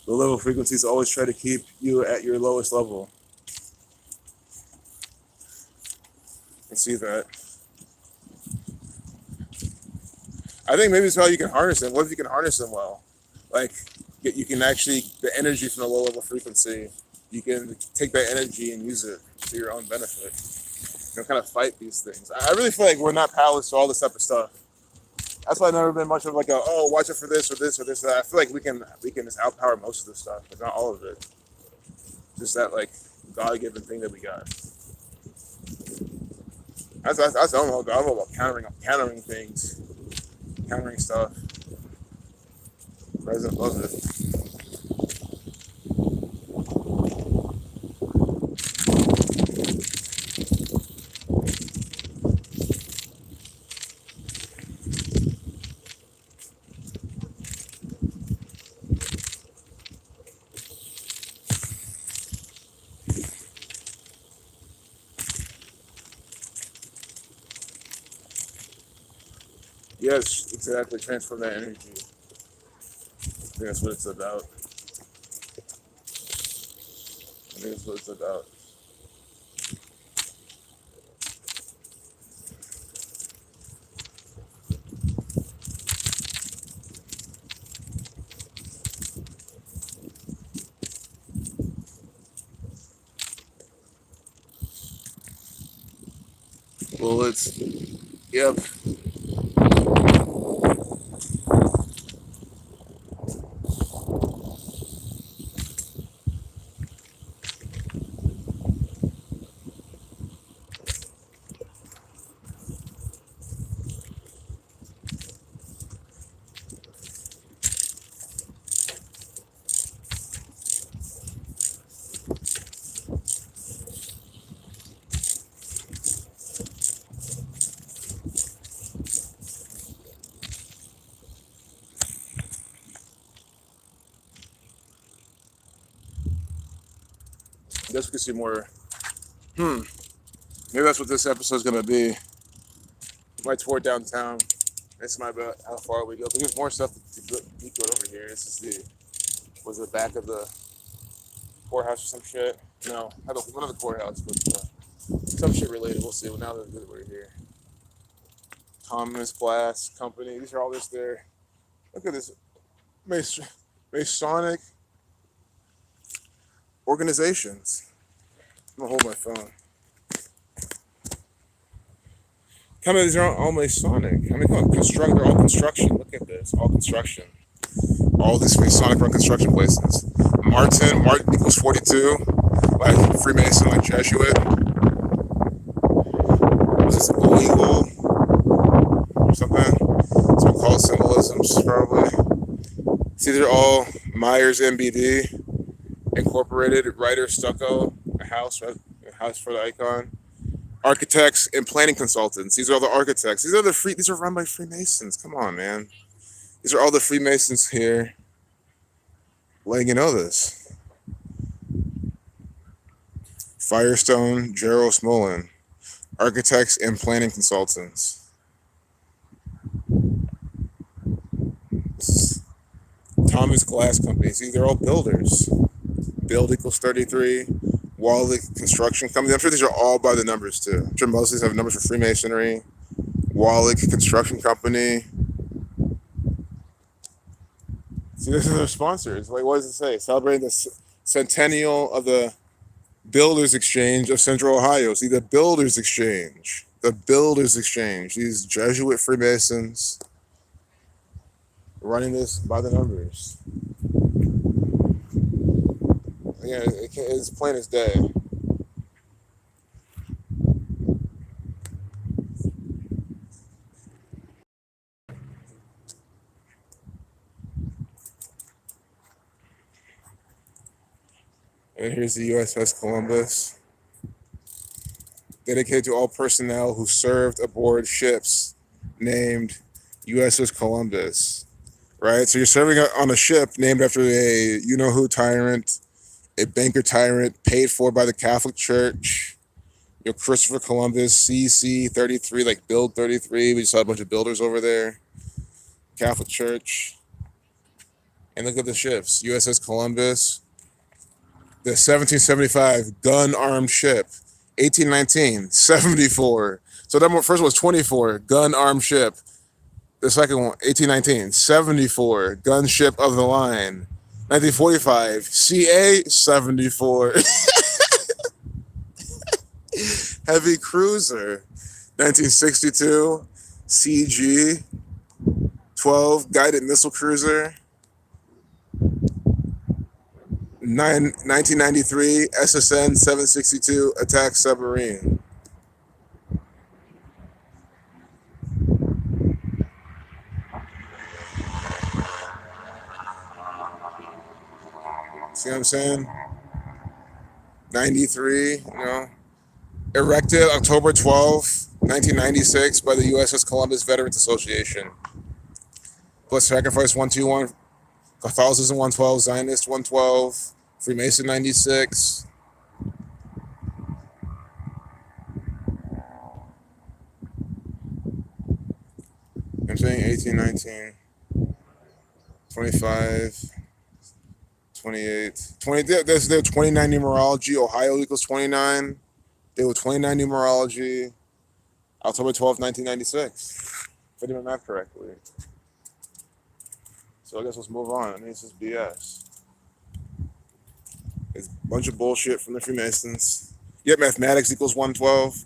The level frequencies always try to keep you at your lowest level. You see that. I think maybe it's how you can harness them. What if you can harness them well? Like, you can actually, the energy from the low level frequency, you can take that energy and use it to your own benefit. Kind of fight these things. I really feel like we're not powerless to all this type of stuff. That's why I've never been much of like watch it for this or this or this or that. I feel like we can just outpower most of the stuff, but not all of it. Just that like God given thing that we got. That's I'm all about countering things, countering stuff. President loves it. Yes, exactly. Transform that energy. I think that's what it's about. I think that's what it's about. Well, it's yep. I guess we can see more. Maybe that's what this episode's gonna be. My tour downtown. It's my about how far we go. But there's more stuff to go over here. This is the back of the courthouse or some shit. No, not the courthouse, but some shit related. We'll see. Well, now that we're here, Thomas Glass Company. These are all just there. Look at this Masonic organizations. I'm gonna hold my phone. Come on, these are all Masonic. I mean, come on, they're all construction. Look at this, all construction. All these Masonic run construction places. Martin equals 42, like Freemason, like Jesuit. Was this illegal or something? Some called symbolisms, probably. See, they're all Myers MBD, Incorporated, Writer Stucco, a house, right? A house for the icon. Architects and planning consultants. These are all the architects. These are run by Freemasons. Come on, man. These are all the Freemasons here. Letting you know this. Firestone, Gerald Smolin. Architects and planning consultants. Thomas Glass Company. See, they're all builders. Build equals 33. Wally Construction Company. I'm sure these are all by the numbers too. I'm sure most of these have numbers for Freemasonry. Wally Construction Company. See, this is their sponsors. Like, what does it say? Celebrating the centennial of the Builders Exchange of Central Ohio. See, the Builders Exchange. The Builders Exchange. These Jesuit Freemasons running this by the numbers. Yeah, it's plain as day. And here's the USS Columbus. dedicated to all personnel who served aboard ships named USS Columbus. Right? So you're serving on a ship named after a you know who tyrant, a banker tyrant paid for by the Catholic Church. Christopher Columbus, CC 33, like Build 33. We just saw a bunch of builders over there. Catholic Church. And look at the ships USS Columbus, the 1775 gun armed ship, 1819, 74. So that one first one was 24, gun armed ship. The second one, 1819, 74, gunship of the line. 1945, CA 74, heavy cruiser. 1962, CG 12, guided missile cruiser. 1993, SSN 762, attack submarine. See what I'm saying? 93, Erected October 12th, 1996 by the USS Columbus Veterans Association. Blood Sacrifice 121, Catholicism 112, Zionist 112, Freemason 96. I'm saying 18, 19, 25, 28, 20. There's their 29 numerology. Ohio equals 29. They were 29 numerology. October 12th, 1996. If I did my math correctly. So I guess let's move on. I mean, it's just BS. It's a bunch of bullshit from the Freemasons. Yep, mathematics equals 112.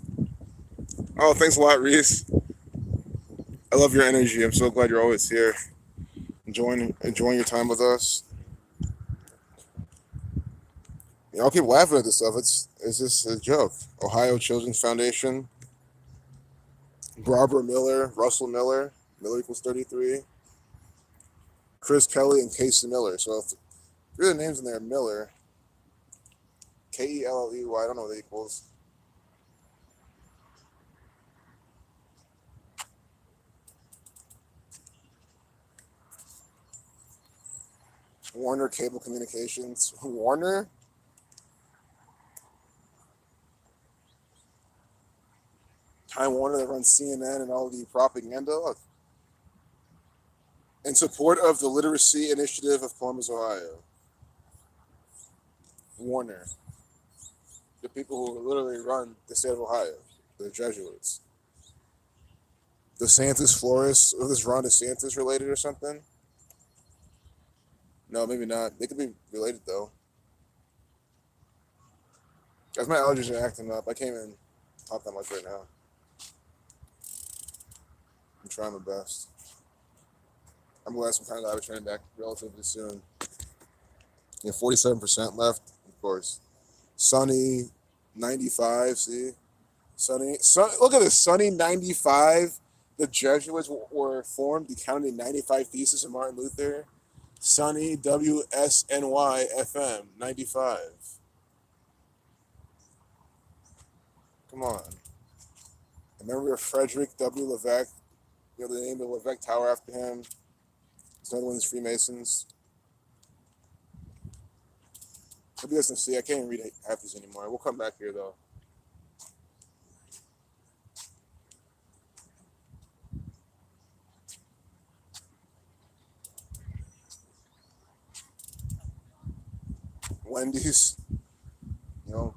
Oh, thanks a lot, Reese. I love your energy. I'm so glad you're always here. Enjoying your time with us. I'll keep laughing at this stuff. It's just a joke. Ohio Children's Foundation. Barbara Miller, Russell Miller. Miller equals 33. Chris Kelly and Casey Miller. So if three of the names in there, Miller. Kelley, I don't know what that equals. Warner Cable Communications. Warner? Time Warner that runs CNN and all the propaganda. Look. In support of the Literacy Initiative of Columbus, Ohio. Warner. The people who literally run the state of Ohio. The Jesuits. DeSantis Flores. Is this Ron DeSantis related or something? No, maybe not. They could be related though. As my allergies are acting up, I can't even talk that much right now. I'm trying my best. I'm glad some kind of returning back relatively soon. 47% left, of course. Sunny, 95. See, Sunny. Look at this. Sunny, 95. The Jesuits were formed. He counted 95 theses of Martin Luther. Sunny, WSNY FM, 95. Come on. Remember Frederick W. Levesque? They named the Levesque Tower after him. It's another one of these Freemasons. Hope you guys can see. I can't even read half these anymore. We'll come back here, though. Wendy's.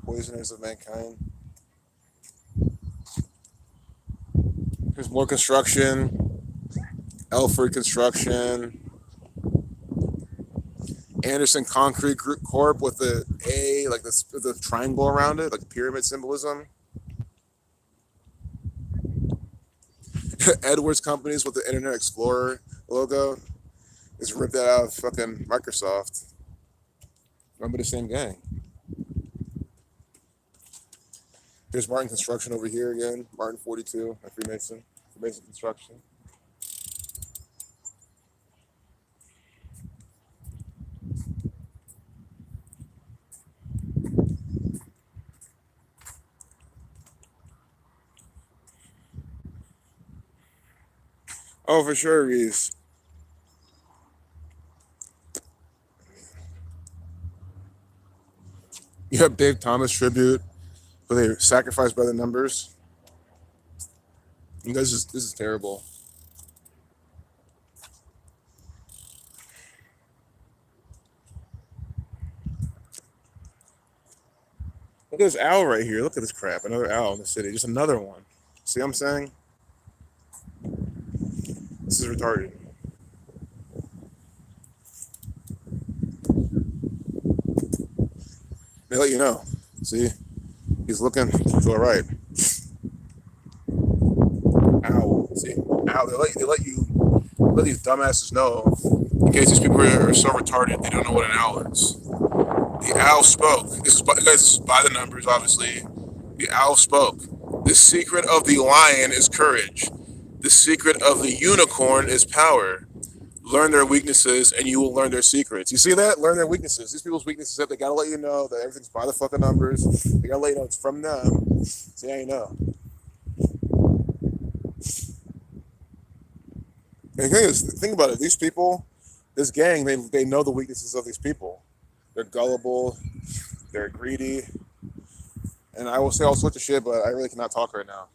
Poisoners of mankind. There's more construction. Elford Construction. Anderson Concrete Group Corp with the A, like the triangle around it, like pyramid symbolism. Edwards Companies with the Internet Explorer logo. It's ripped that out of fucking Microsoft. Remember the same gang. Here's Martin Construction over here again. Martin 42, a Freemason. Freemason Construction. Oh, for sure, Reese. You have Dave Thomas tribute where they sacrificed by the numbers. You guys, this is terrible. Look at this owl right here. Look at this crap. Another owl in the city. Just another one. See what I'm saying? This is retarded. They let you know. See? He's looking to the right. Owl. See? Owl. They let these dumbasses know in case these people are so retarded they don't know what an owl is. The owl spoke. This is by the numbers, obviously. The owl spoke. The secret of the lion is courage. The secret of the unicorn is power. Learn their weaknesses and you will learn their secrets. You see that? Learn their weaknesses. These people's weaknesses, they gotta let you know that everything's by the fucking numbers. They gotta let you know it's from them. See how you know. And the thing is, think about it. These people, this gang, they know the weaknesses of these people. They're gullible. They're greedy. And I will say all sorts of shit, but I really cannot talk right now.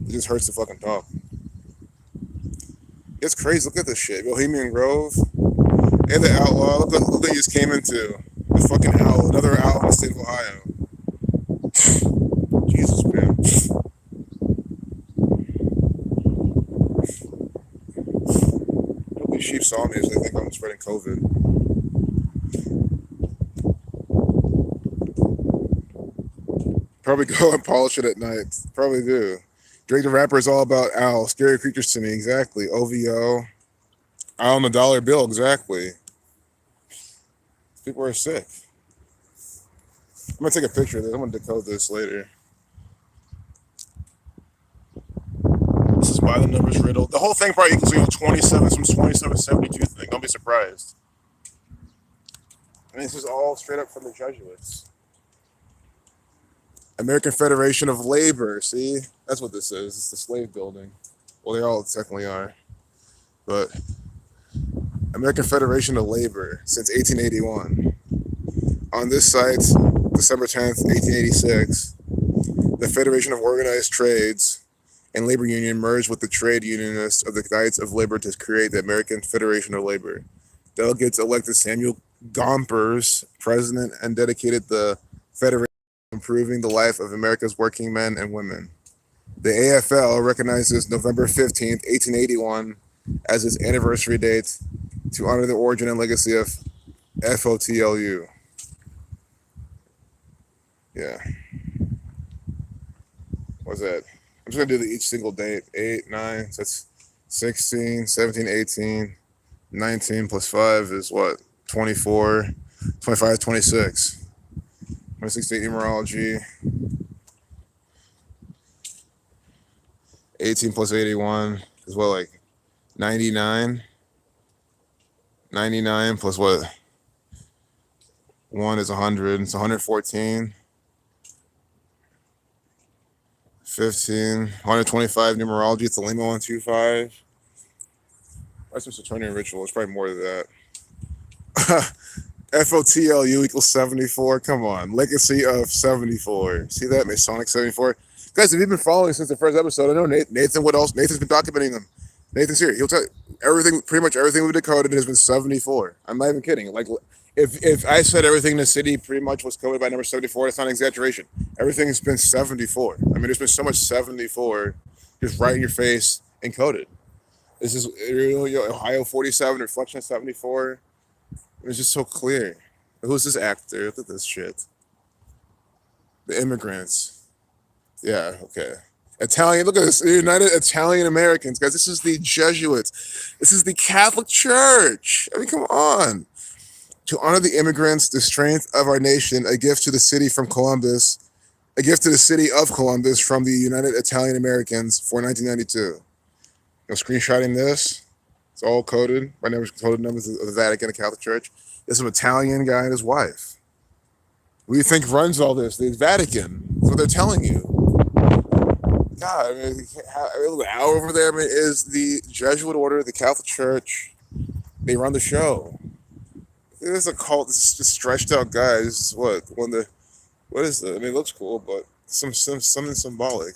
It just hurts to fucking talk. It's crazy. Look at this shit. Bohemian Grove. And the outlaw. Look what they just came into. The fucking owl. Another owl in the state of Ohio. Jesus, man. These sheep saw me as they think I'm spreading COVID. Probably go and polish it at night. Probably do. Drake the Rapper is all about owl. Scary creatures to me. Exactly. OVO. Owl on the dollar bill. Exactly. People are sick. I'm going to take a picture of this. I'm going to decode this later. This is by the numbers riddle. The whole thing probably equals 27, some 2772 thing. Don't be surprised. And this is all straight up from the Jesuits. American Federation of Labor. See? That's what this is. It's the slave building. Well, they all technically are. But American Federation of Labor since 1881. On this site, December 10th, 1886, the Federation of Organized Trades and Labor Union merged with the trade unionists of the Knights of Labor to create the American Federation of Labor. Delegates elected Samuel Gompers president and dedicated the Federation to improving the life of America's working men and women. The AFL recognizes November 15th, 1881 as its anniversary date to honor the origin and legacy of FOTLU. Yeah. What's that? I'm just going to do each single date. 8, 9, so that's 16, 17, 18, 19 plus 5 is what? 24, 25, 26. 26 date numerology. 18 plus 81 is what, like 99? 99 plus what? 1 is 100. It's 114. 15. 125 numerology. It's the Lima 125. That's some Saturnian ritual. It's probably more than that. FOTLU equals 74. Come on. Legacy of 74. See that? Masonic 74. Guys, if you've been following since the first episode, I know Nathan, what else? Nathan's been documenting them. Nathan's here. He'll tell you everything, pretty much everything we've decoded has been 74. I'm not even kidding. Like, if I said everything in the city pretty much was coded by number 74, that's not an exaggeration. Everything has been 74. I mean, there's been so much 74 just right in your face and coded. This is Ohio 47, reflection of 74. It's just so clear. Who's this actor? Look at this shit. The immigrants. Yeah, okay. Italian, look at this. United Italian Americans. Guys, this is the Jesuits. This is the Catholic Church. I mean, come on. To honor the immigrants, the strength of our nation, a gift to the city from Columbus, a gift to the city of Columbus from the United Italian Americans for 1992. Screenshotting this. It's all coded by coded numbers of the Vatican, the Catholic Church. There's some Italian guy and his wife. Who do you think runs all this? The Vatican. That's what they're telling you. God, I mean, the hour over there, I mean, is the Jesuit order, the Catholic Church. They run the show. It is a cult. It's just stretched out guys. What is it? I mean, it looks cool, but something symbolic.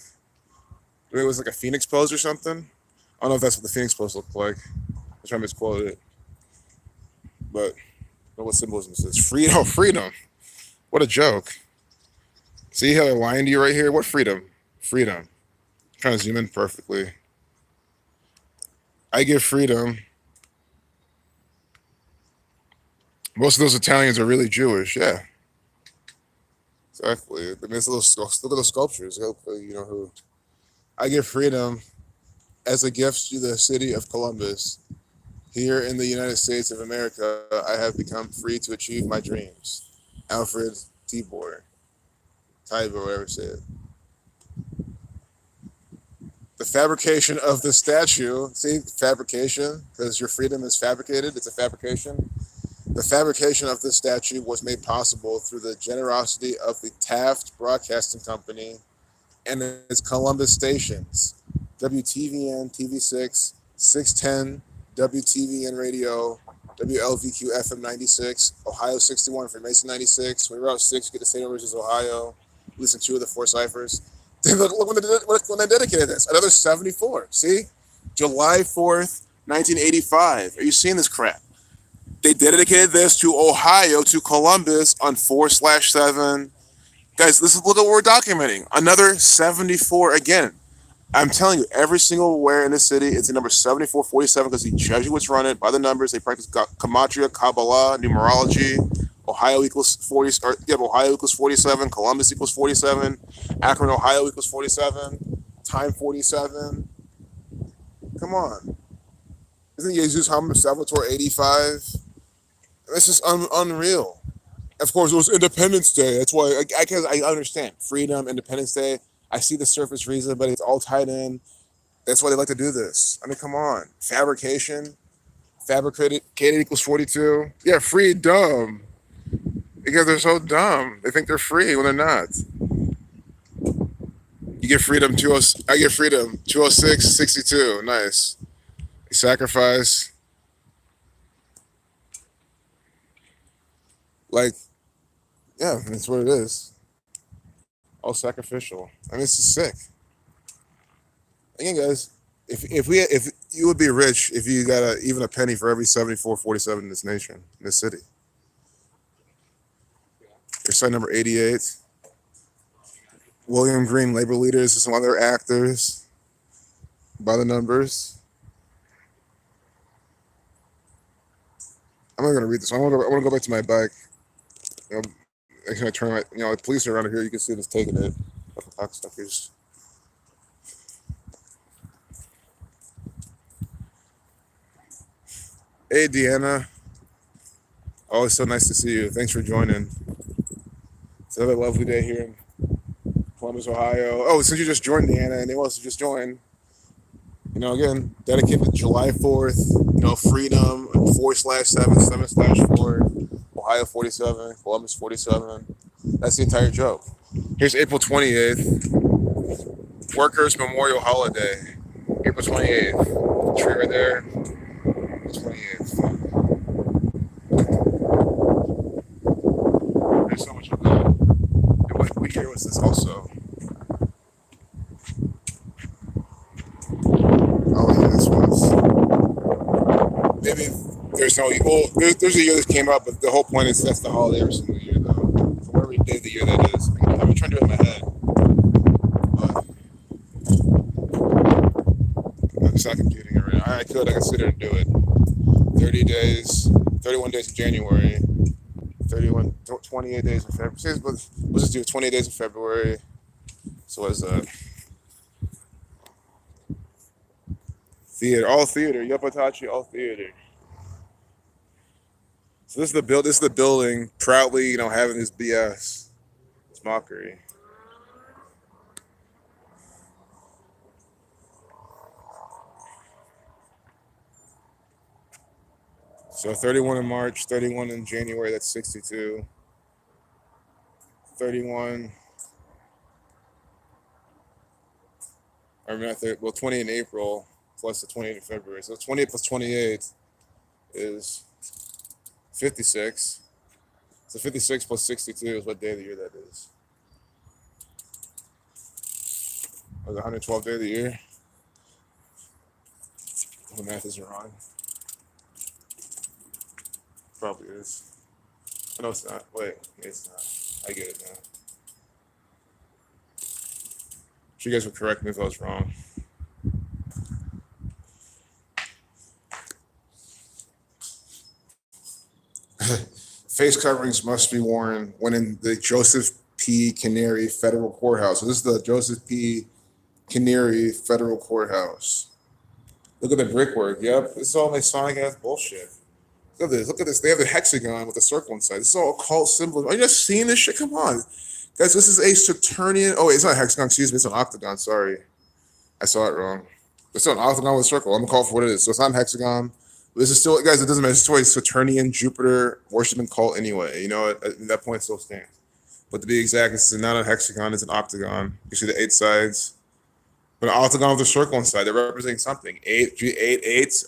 Maybe it was like a phoenix pose or something. I don't know if that's what the phoenix pose looked like. I'm trying to misquote it, but what symbolism is this? Freedom, oh, freedom. What a joke. See how they're lying to you right here? What freedom? Freedom. I'm trying to zoom in perfectly. I give freedom. Most of those Italians are really Jewish. Yeah, exactly. I mean, it's look at those sculptures. You know who? I give freedom as a gift to the city of Columbus. Here in the United States of America, I have become free to achieve my dreams. Alfred Tibor, Tibor, whatever say it. The fabrication of the statue. See, fabrication, because your freedom is fabricated. It's a fabrication. The fabrication of this statue was made possible through the generosity of the Taft Broadcasting Company and its Columbus stations, WTVN TV6, 610, WTVN Radio, WLVQ FM 96, Ohio 61 for Mason 96. When you're out 6, you get the same numbers as Ohio. Listen to 2 of the 4 ciphers. Look when they dedicated this. Another 74. See? July 4th, 1985. Are you seeing this crap? They dedicated this to Ohio, to Columbus on 4/7. Guys, look at what we're documenting. Another 74 again. I'm telling you, every single where in this city, it's the number 7447 because the Jesuits run it by the numbers. They practice Gematria, Kabbalah, numerology. Ohio equals 40, or yeah, Ohio equals 47. Columbus equals 47. Akron, Ohio equals 47. Time 47. Come on. Isn't Jesus Hammer Salvatore 85? This is unreal. Of course, it was Independence Day. That's why I understand freedom, Independence Day. I see the surface reason, but it's all tied in. That's why they like to do this. I mean, come on, fabrication, fabricated equals 42. Yeah, freedom because they're so dumb. They think they're free when they're not. You get freedom 20. I get freedom 206 62. Nice. You sacrifice like yeah, that's what it is. All sacrificial. I mean, this is sick. Again, guys, if you would be rich if you got even a penny for every 7447 in this nation, in this city. Your site number 88. William Green, labor leaders, and some other actors by the numbers. I'm not gonna read this. I want to go back to my bike. You know, I can turn my. You know, the police are around here. You can see this taking it. Stuff is. Hey, Deanna. Always so nice to see you. Thanks for joining. It's another lovely day here in Columbus, Ohio. Oh, since you just joined, Deanna, and anyone else who just joined, you know, again, dedicated July 4th, you know, freedom, 4/7, 7/4, Ohio 47, Columbus 47. That's the entire joke. Here's April 28th, Workers' Memorial Holiday. April 28th. Tree right there. 28th. There's so much of that. And what year was this also? Oh, yeah, this was. Maybe there's no. Well, there's a year this came up, but the whole point is that's the holiday every single year, though. So whatever day of the year that is. I'm trying to do it in my head. But I'm just not computing it right now. I could sit there and do it. 30 days, 31 days in January, 28 days in February. Let's just do 28 days in February. So what's theater, all theater, Yapatachi, all theater. So this is the building proudly, you know, having this BS, this mockery. So 31 in March, 31 in January, that's 62. 31. I remember, well, 20 in April plus the 28th in February. So 28 plus 28 is 56. So 56 plus 62 is what day of the year that is. Or the 112th day of the year. The math isn't wrong. Probably is. No, it's not. Wait, it's not. I get it now. You guys would correct me if I was wrong. Face coverings must be worn when in the Joseph P. Canary Federal Courthouse. So this is the Joseph P. Canary Federal Courthouse. Look at the brickwork. Yep, this is all Masonic ass bullshit. Look at this. Look at this. They have the hexagon with the circle inside. This is all occult symbolism. Are you just seeing this shit? Come on, guys. This is a Saturnian. Oh, wait, it's not a hexagon. Excuse me. It's an octagon. Sorry, I saw it wrong. It's still an octagon with a circle. I'm gonna call it for what it is. So it's not a hexagon. This is still, guys. It doesn't matter. It's still a Saturnian Jupiter worshiping cult anyway. You know, at that point, it still stands. But to be exact, this is not a hexagon. It's an octagon. You see the 8 sides. But an octagon with a circle inside, they're representing something. Eight.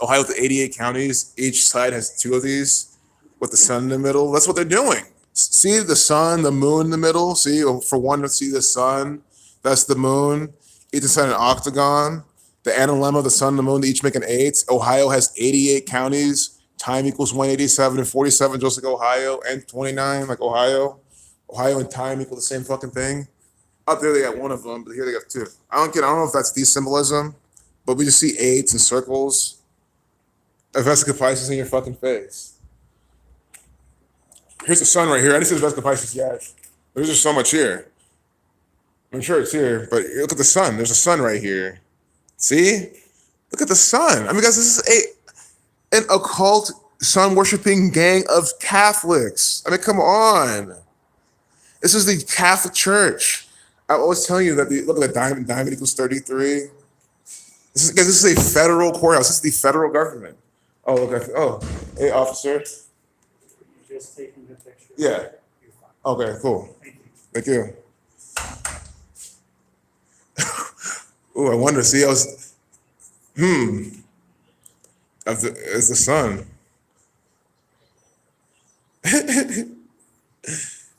Ohio with the 88 counties. Each side has 2 of these with the sun in the middle. That's what they're doing. See the sun, the moon in the middle. See, for one to see the sun, that's the moon. Each side an octagon. The analemma of the sun and the moon, they each make an 8. Ohio has 88 counties. Time equals 187 and 47, just like Ohio, and 29, like Ohio. Ohio and time equal the same fucking thing. Up there they got one of them, but here they got 2. I don't know if that's symbolism, but we just see 8s and circles. A Vesica Pisces in your fucking face. Here's the sun right here. I didn't see the Vesica Pisces yet. There's just so much here. I'm sure it's here, but look at the sun. There's a sun right here. See? Look at the sun. I mean, guys, this is an occult sun-worshipping gang of Catholics. I mean, come on. This is the Catholic Church. I always tell you that look at the diamond. Diamond equals 33. This is a federal courthouse. This is the federal government. Oh, look. Hey, officer. You're just taking the picture. Yeah. Okay, cool. Thank you. Ooh, I wonder. See, it's the sun.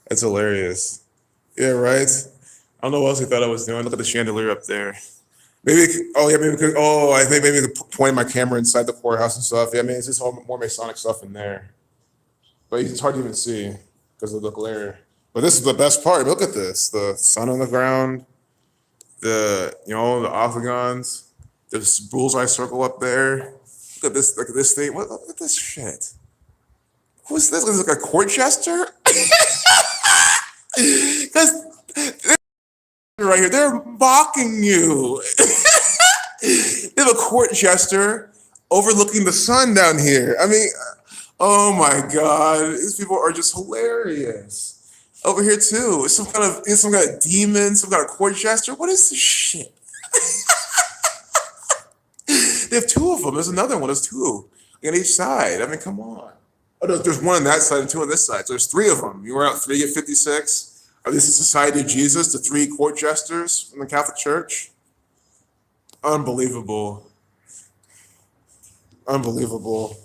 That's hilarious. Yeah, right. I don't know what else he thought I was doing. Look at the chandelier up there. Maybe, I think maybe point my camera inside the courthouse and stuff. Yeah, I mean, it's just all more Masonic stuff in there. But it's hard to even see because of the glare. But this is the best part. Look at this. The sun on the ground, the octagons, there's bullseye circle up there. Look at this thing. Look at this shit. Who's this? Looks like a court jester? Because right here, they're mocking you. They have a court jester overlooking the sun down here. I mean, oh my God, these people are just hilarious. Over here too, some kind of demon, some kind of court jester. What is this shit? They have 2 of them. There's another one. There's 2 on each side. I mean, come on. Oh, no, there's 1 on that side and 2 on this side. So there's 3 of them. You were out 3 at 56. This is Society of Jesus, the 3 court jesters from the Catholic Church. Unbelievable. Unbelievable.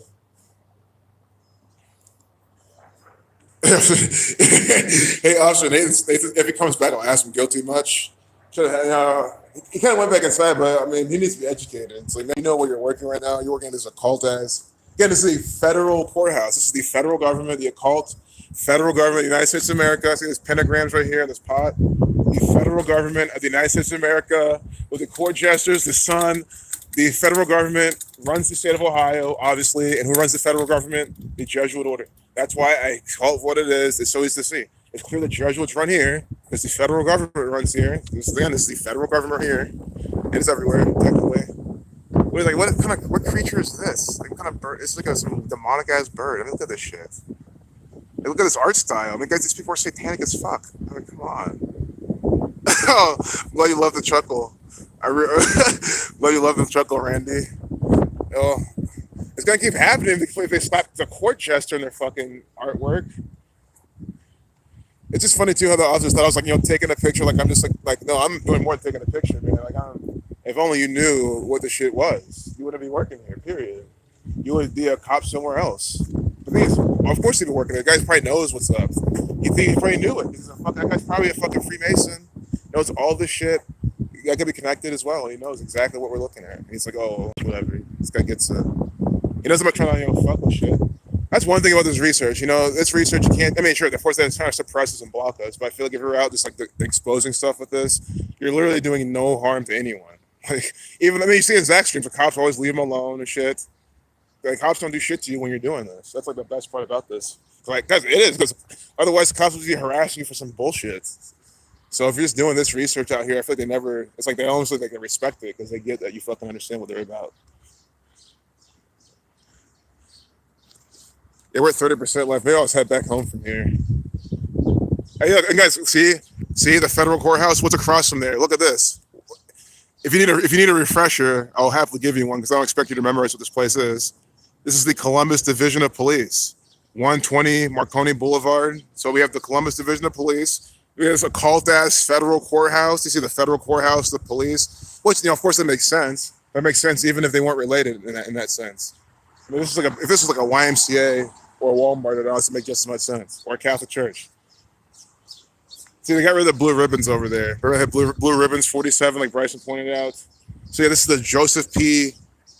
Hey, Officer Nathan, if he comes back, I'll ask him guilty much. He kind of went back inside, but I mean, he needs to be educated. It's like, you know where you're working right now. You're working as a occult as. Again, this is the federal courthouse. This is the federal government, the occult federal government of the United States of America. See this pentagrams right here in this pot? The federal government of the United States of America with the court jesters, the sun. The federal government runs the state of Ohio, obviously, and who runs the federal government? The Jesuit order. That's why I call it what it is. It's so easy to see. It's clear the Jesuits run here. It's the federal government runs here. This is the federal government here. And it's everywhere, technically. What creature is this? Like, what kind of bird? It's like some demonic ass bird. I mean, look at this shit. Hey, look at this art style. I mean, guys, these people are satanic as fuck. I mean, come on. Oh, well, you love the chuckle. Well, you love the chuckle, Randy. Oh, it's gonna keep happening if they slap the court jester in their fucking artwork. It's just funny too how the officers thought I was like, taking a picture. Like I'm just like no, I'm doing more than taking a picture, man. Like If only you knew what the shit was, you wouldn't be working here. Period. You would be a cop somewhere else. The thing is, of course he'd be working there. The guy probably knows what's up. He probably knew it. That guy's probably a fucking Freemason. Knows all this shit. That could be connected as well. He knows exactly what we're looking at. He's like, oh, whatever. This guy gets he knows I'm not trying to fuck with shit. That's one thing about this research. This research you can't. I mean, sure, of course, that's trying to suppress us and block us. But I feel like if you're out just like the exposing stuff with this, you're literally doing no harm to anyone. Like you see in Zach streams, the cops always leave him alone and shit. Like cops don't do shit to you when you're doing this. That's like the best part about this. Like, guys, it is because otherwise the cops would be harassing you for some bullshit. So if you're just doing this research out here, I feel like they never. It's like they almost like they respect it because they get that you fucking understand what they're about. Yeah, we're at 30% left. Maybe I'll just head back home from here. Hey, look, and guys, see the federal courthouse. What's across from there? Look at this. If you need a refresher, I'll happily give you one because I don't expect you to memorize what this place is. This is the Columbus Division of Police, 120 Marconi Boulevard. So we have the Columbus Division of Police. We have this occult-ass federal courthouse. You see the federal courthouse, the police, which, of course, that makes sense. That makes sense even if they weren't related in that sense. I mean, if this was like a YMCA or a Walmart, it also make just as much sense. Or a Catholic church. See, they got rid of the blue ribbons over there. Remember they had blue ribbons, 47, like Bryson pointed out. So yeah, this is the Joseph P.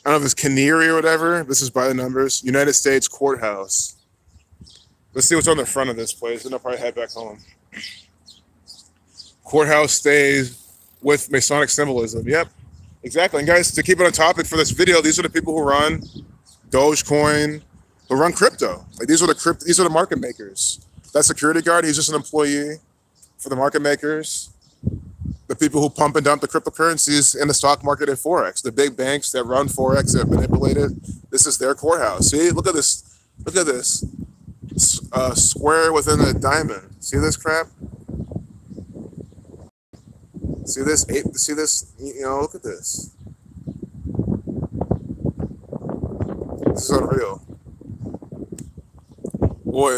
I don't know if it's Canary or whatever. This is by the numbers. United States Courthouse. Let's see what's on the front of this place, and I'll probably head back home. Courthouse stays with Masonic symbolism. Yep, exactly. And guys, to keep it on topic for this video, these are the people who run Dogecoin, who run crypto. Like these are the market makers. That security guard, he's just an employee for the market makers, the people who pump and dump the cryptocurrencies in the stock market and Forex, the big banks that run Forex that manipulate it. This is their courthouse. See, look at this. Look at this. Square within a diamond. See this crap? See this? See this? Look at this. This is unreal. Boy,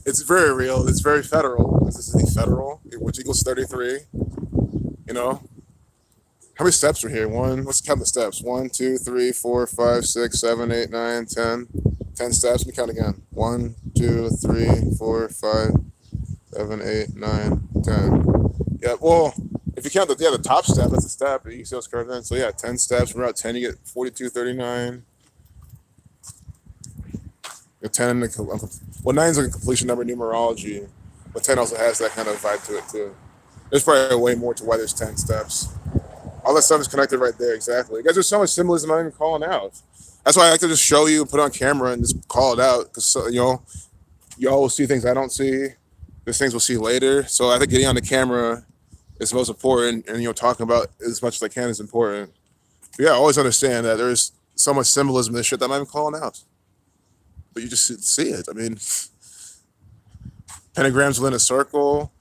it's very real. It's very federal. This is the federal, which equals 33. How many steps are here? Let's count the steps. 1, 2, 3, 4, 5, 6, 7, 8, 9, 10. 10 steps. Let me count again. 1, 2, 3, 4, 5, 7, 8, 9, 10. Yeah, well, if you count the top step, that's a step. You can see what's curved in. So yeah, 10 steps. We're at 10, you get 42, 39. 10 well, 9 is like a completion number in numerology, but 10 also has that kind of vibe to it too. There's probably way more to why there's 10 steps. All that stuff is connected right there, exactly. Guys, there's so much symbolism I'm not even calling out. That's why I like to just show you, put it on camera, and just call it out, because y'all will see things I don't see. There's things we'll see later. So I think getting on the camera is the most important, and talking about as much as I can is important. But yeah, I always understand that there's so much symbolism in this shit that I'm not even calling out. But you just see it. I mean, pentagrams within a circle,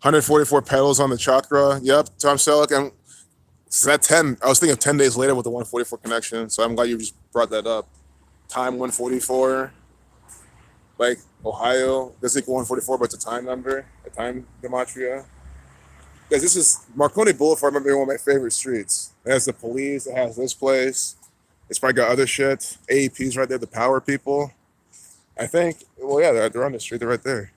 144 petals on the chakra. Yep, Tom Selleck. And so that 10, I was thinking of 10 days later with the 144 connection. So I'm glad you just brought that up. Time 144, like Ohio, doesn't equal 144, but it's a time number, a time gematria. Guys, this is Marconi Boulevard, might be one of my favorite streets. It has the police, it has this place. It's probably got other shit. AEP's right there, the power people. I think, well, yeah, they're on the street. They're right there.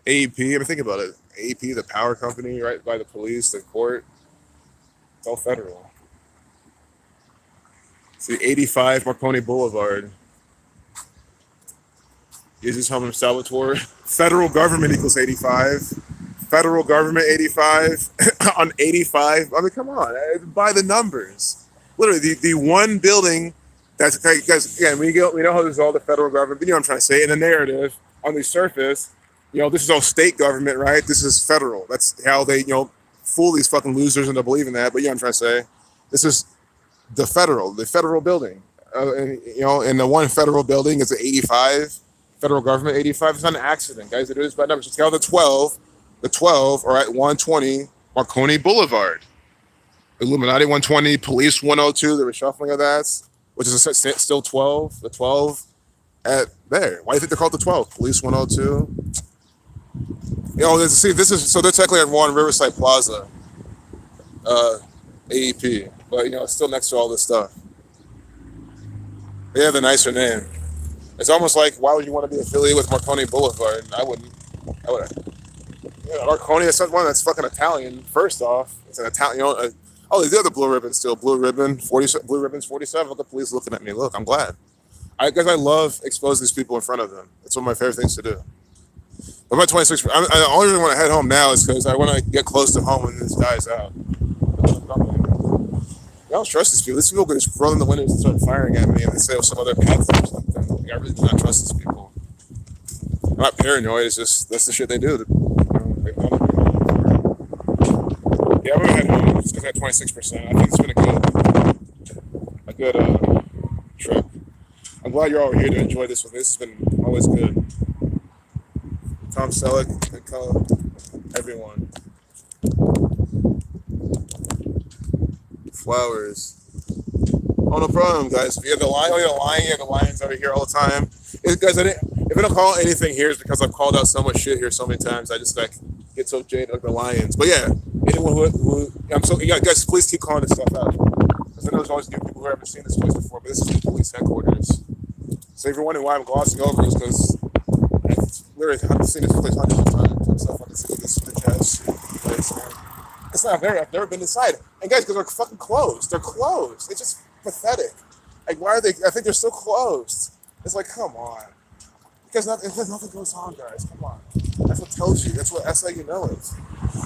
AEP, I mean, think about it. AEP, the power company, right by the police, the court. It's all federal. See, 85 Marconi Boulevard. Jesus Home Salvatore. Federal government equals 85. Federal government 85 on 85. I mean, come on, by the numbers. Literally, the one building that's, guys, again, we know how this is all the federal government, but you know what I'm trying to say. In the narrative, on the surface, this is all state government, right? This is federal. That's how they, fool these fucking losers into believing that. But you know what I'm trying to say. This is the federal building. And the one federal building is the 85, federal government 85. It's not an accident, guys. It is by numbers. Just count the 12. The 12 are at 120 Marconi Boulevard. Illuminati 120, Police 102, the reshuffling of that, which is still 12. The 12 at there. Why do you think they're called the 12? Police 102. See, this is, so they're technically at 1 Riverside Plaza. AEP, but you know, it's still next to all this stuff. They have the nicer name. It's almost like, why would you want to be affiliated with Marconi Boulevard? I wouldn't. I would. Yeah, Marconi is one that's fucking Italian. First off, it's an Italian. You know, oh, they do have the blue ribbon still. Blue ribbon, 40. Blue ribbon's 47. Look, the police looking at me. Look, I'm glad. Because I love exposing these people in front of them. It's one of my favorite things to do. But my 26. I only really want to head home now is because I want to get close to home when this dies out. I don't trust these people. These people could just roll in the windows and start firing at me, and they say, "Oh, some other path or something." Like, I really do not trust these people. I'm not paranoid. It's just that's the shit they do. Yeah, I'm gonna head home just because I had 26%. I think it's been a good trip. I'm glad you're all here to enjoy this with me. This has been always good. Tom Selleck, everyone. Flowers. Oh, no problem, guys. If you have the you have the lions over here all the time. Guys, if I don't call anything here, it's because I've called out so much shit here so many times. I just like get so jaded like the lions. But yeah, anyone who I'm so yeah, guys, please keep calling this stuff out. Because I know there's always new people who haven't seen this place before, but this is the police headquarters. So if you're wondering why I'm glossing over, it's because I've seen this place hundreds of times. I'm so fucking sick of this bitch ass place, man. It's not there. I've never been inside. And guys, because they're fucking closed. They're closed. It's just pathetic. Like, why are they? I think they're still closed. It's like, come on. Because nothing goes on, guys. Come on. That's what tells you. That's how you know it.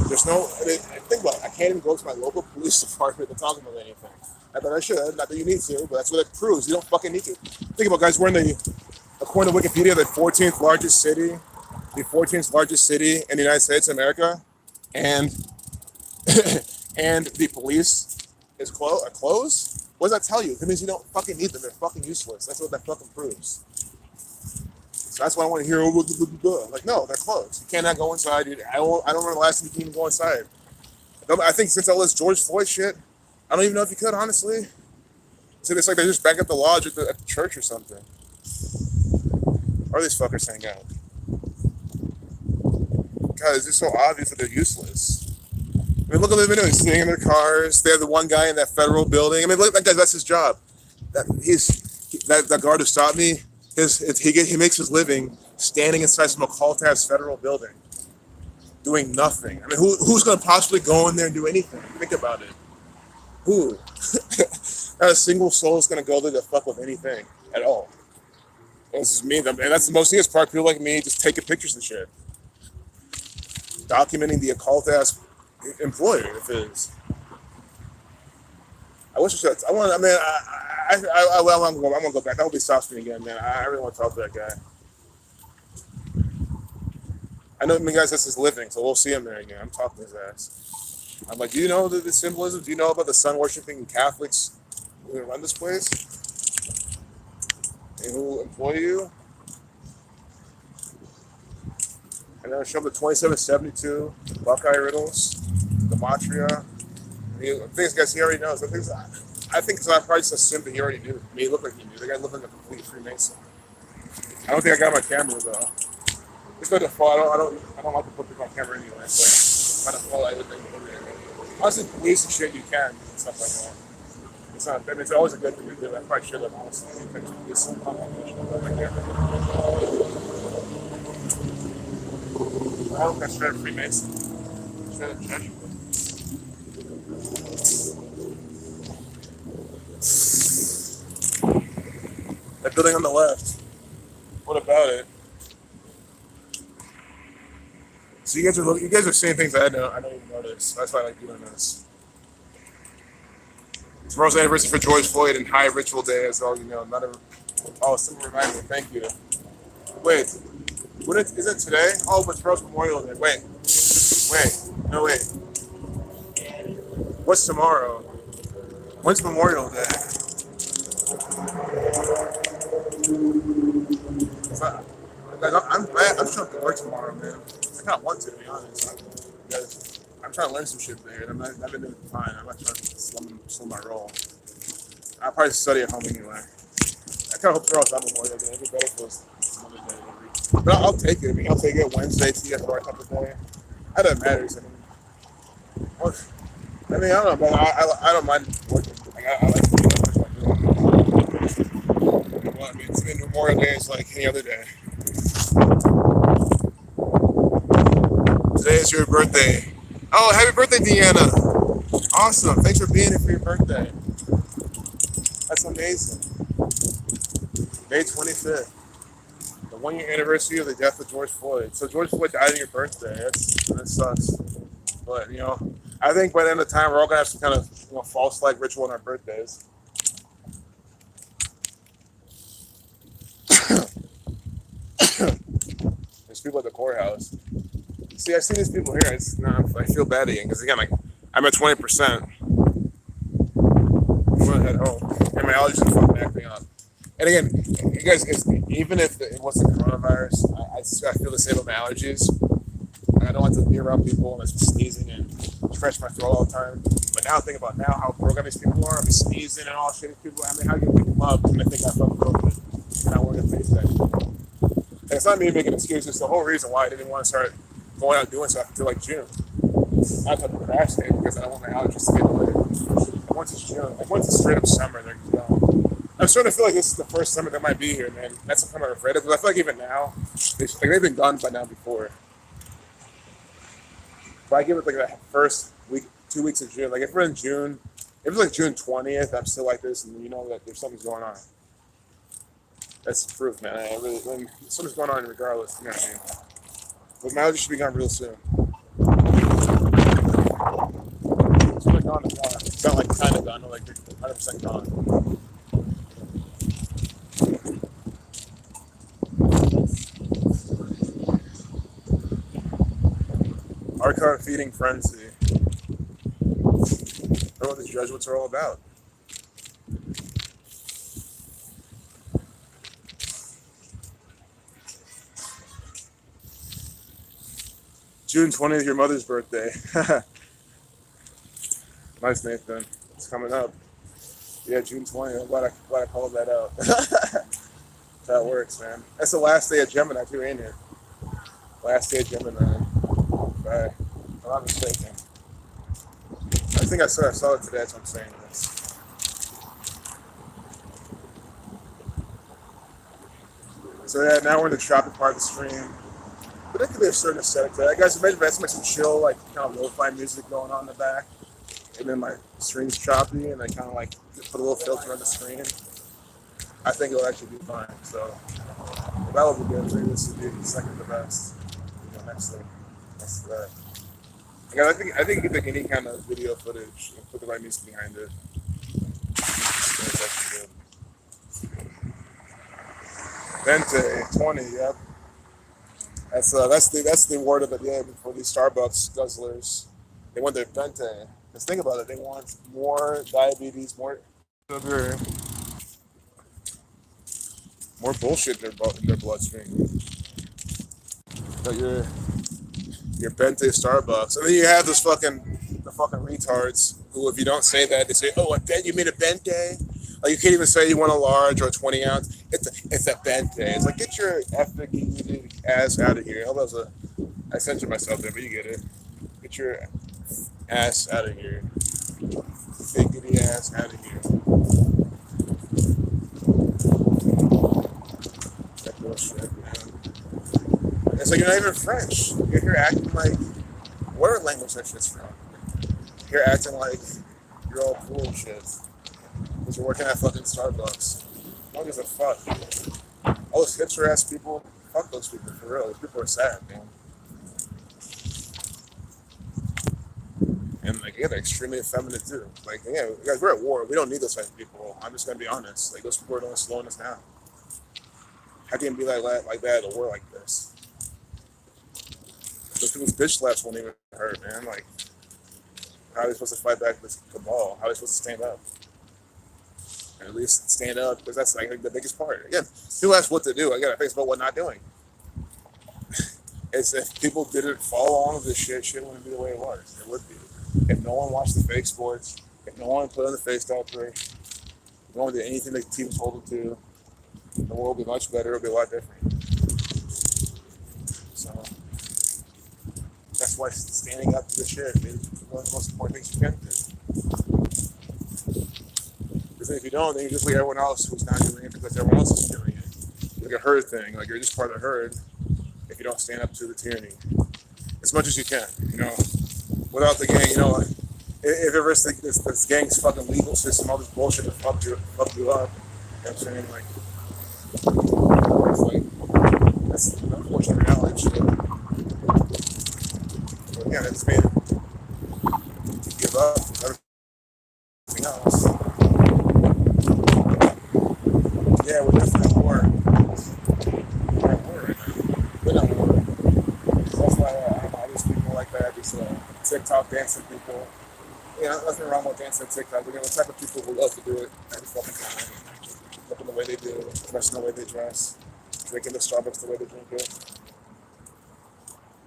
There's no. Think about it. I can't even go to my local police department to talk about anything. I bet I should. Not that you need to, but that's what it proves. You don't fucking need to. Think about it, guys. We're in according to Wikipedia, the 14th largest city in the United States of America, and and the police is closed. What does that tell you? It means you don't fucking need them. They're fucking useless. That's what that fucking proves. So that's why I want to hear. Like, no, they're closed. You cannot go inside. Dude. I don't remember the last time you can even go inside. I think since all this George Floyd shit, I don't even know if you could, honestly. So it's like they just back up the lodge at the church or something. Or are these fuckers hang out? God, it's just so obvious that they're useless. I mean, look at them doing, sitting in their cars. They have the one guy in that federal building. I mean, look, that guy, that's his job. That guard who stopped me, he makes his living standing inside some occult-ass federal building, doing nothing. I mean, who's going to possibly go in there and do anything? Think about it. Who? Not a single soul is going to go there to fuck with anything at all. This is me, and that's the most part. People like me just taking pictures and shit, documenting the occult-ass employer, if it is. I wish I should. I want. I mean, I want to go back. That would be South Street again, man. I really want to talk to that guy. I know, guys, that's his living, so we'll see him there again. I'm talking to his ass. I'm like, do you know the symbolism? Do you know about the sun worshiping Catholics who run this place and who employ you? And then I show him the 2772 Buckeye riddles, the Matria. Things, guys, he already knows. I think so. I probably just assumed that he already knew. I mean, he looked like he knew. The guy looked like a complete Freemason. I don't think I got my camera though. It's by default. I don't like to put people on camera anyway. But by default, I would think. Honestly, police and shit, you can and stuff like that. It's not. I mean, it's always a good thing to do. I probably should have honestly. I hope that's straight up Freemason. Straight up Jesuit. That building on the left. What about it? So you guys are seeing things I don't even notice. That's why I like doing this. Tomorrow's anniversary for George Floyd and High Ritual Day, as all you know. Someone reminded me. Thank you. Wait, is it today? Oh, but tomorrow's Memorial Day. Wait. No, wait. What's tomorrow? When's Memorial Day? I'm trying to work tomorrow, man. I kind of want to be honest. I'm trying to learn some shit there, and I've been doing fine. I'm not trying to slow my roll. I'll probably study at home anyway. I kind of hope tomorrow's not Memorial Day. It'd be better if it was some other day. But I'll take it. I mean, I'll take it Wednesday, TFR type of day. That doesn't matter. I mean, I mean, I don't know, but I don't mind working. Like, I like to do. Well, I mean, it's been Memorial Day is like any other day. Today is your birthday. Oh, happy birthday, Deanna! Awesome. Thanks for being here for your birthday. That's amazing. May 25th, the 1 year anniversary of the death of George Floyd. So George Floyd died on your birthday. That sucks. But I think by the end of the time, we're all gonna have some kind of false flag ritual on our birthdays. There's people at the courthouse. See, I see these people here. I feel bad again because again, like I'm at 20%. I'm gonna head home, and my allergies are fucking acting up. And again, you guys, even if it wasn't coronavirus, I feel the same with my allergies. And I don't like to be around people and I'm sneezing and scratch my throat all the time. But now think about how programmed these people are. I'm sneezing and all shitty people. I mean, how you pick them up when they think I fucking COVID and I wear a face tag? And it's not me making excuses. It's the whole reason why I didn't want to start going out doing stuff until like June. Not to procrastinate because I don't want my allergies to get away. And once it's June, like once it's straight up summer, they're just gone. I'm starting to feel like this is the first summer that might be here, man. That's something I'm afraid of. Because I feel like even now, they've been gone by now before. But I give it like the first week, 2 weeks of June. Like if we're in June, if it's like June 20th, I'm still like this, and you know that there's something's going on. That's the proof, man. When something's going on regardless, you know what I mean? But my allergies should be gone real soon. It's really gone. It's not like kind of gone, like 100% gone. Our current feeding frenzy. That's what the Jesuits are all about. June 20th, your mother's birthday. Nice, Nathan. It's coming up. Yeah, June 20th. I'm glad I called that out. That works, man. That's the last day of Gemini, too, ain't it? Last day of Gemini. Right. I'm not mistaken. I think I saw it today, that's what I'm saying this. So yeah, now we're in the shopping part of the stream. But there could be a certain aesthetic to that. Guys, imagine if I had some chill, like kind of lo-fi music going on in the back. And then my screen's choppy and I kind of like just put a little filter on the screen. I think it'll actually be fine. So that would be good. Maybe this would be the second to best. Next thing. That's that. I think you can take any kind of video footage and put the right music behind it. It's actually good. Vente 20, yep. That's the word of the day for these Starbucks guzzlers. They want their Vente. Because think about it, they want more diabetes, more sugar, more bullshit in their bloodstream. But your Bente Starbucks. And then you have the fucking retards who, if you don't say that, they say, "Oh, you made a Bente." Like you can't even say you want a large or a 20 ounce. It's a Bente. It's like get your effing ass out of here. I censored myself there, but you get it. Get your ass out of here. Figgity ass out of here. That bullshit, man. It's like you're not even French. You're here acting like whatever language that shit's from. You're acting like you're all cool and shit. Because you're working at fucking Starbucks. What gives a fuck? All those hipster ass people, fuck those people for real. Those people are sad, man. And like, yeah, they're extremely effeminate too. Like, yeah, guys, we're at war. We don't need those type of people. I'm just gonna be honest. Like, those people are only slowing us down. How can you be like that at a war like this? Those people's bitch slaps won't even hurt, man. Like, how are they supposed to fight back this cabal? How are they supposed to stand up? And at least stand up, because that's like the biggest part. Again, people ask what to do. Again, I think it's about what not doing. It's if people didn't follow along with this shit wouldn't be the way it was. It would be. If no one watched the fake sports, if no one put on the face diaper, if no one did anything the team told them to, the world would be much better. It would be a lot different. So that's that's why standing up to the shit is one of the most important things you can do. Because if you don't, then you just like everyone else who's not doing it because everyone else is doing it. Like a herd thing, like you're just part of the herd if you don't stand up to the tyranny as much as you can, without the gang, if ever this gang's fucking legal system, all this bullshit to fuck you up, you know what I'm saying? Like, it's like, that's the unfortunate reality shit. But again, it's made to give up from everything else. Yeah, we're definitely at war. We're at war right now. We're not at war. So that's why, I don't know, these people like that, these TikTok dancing people. Nothing wrong with dancing on TikTok. We're the type of people who love to do it every fucking time. Looking the way they do, dressing the way they dress, drinking the Starbucks the way they drink it.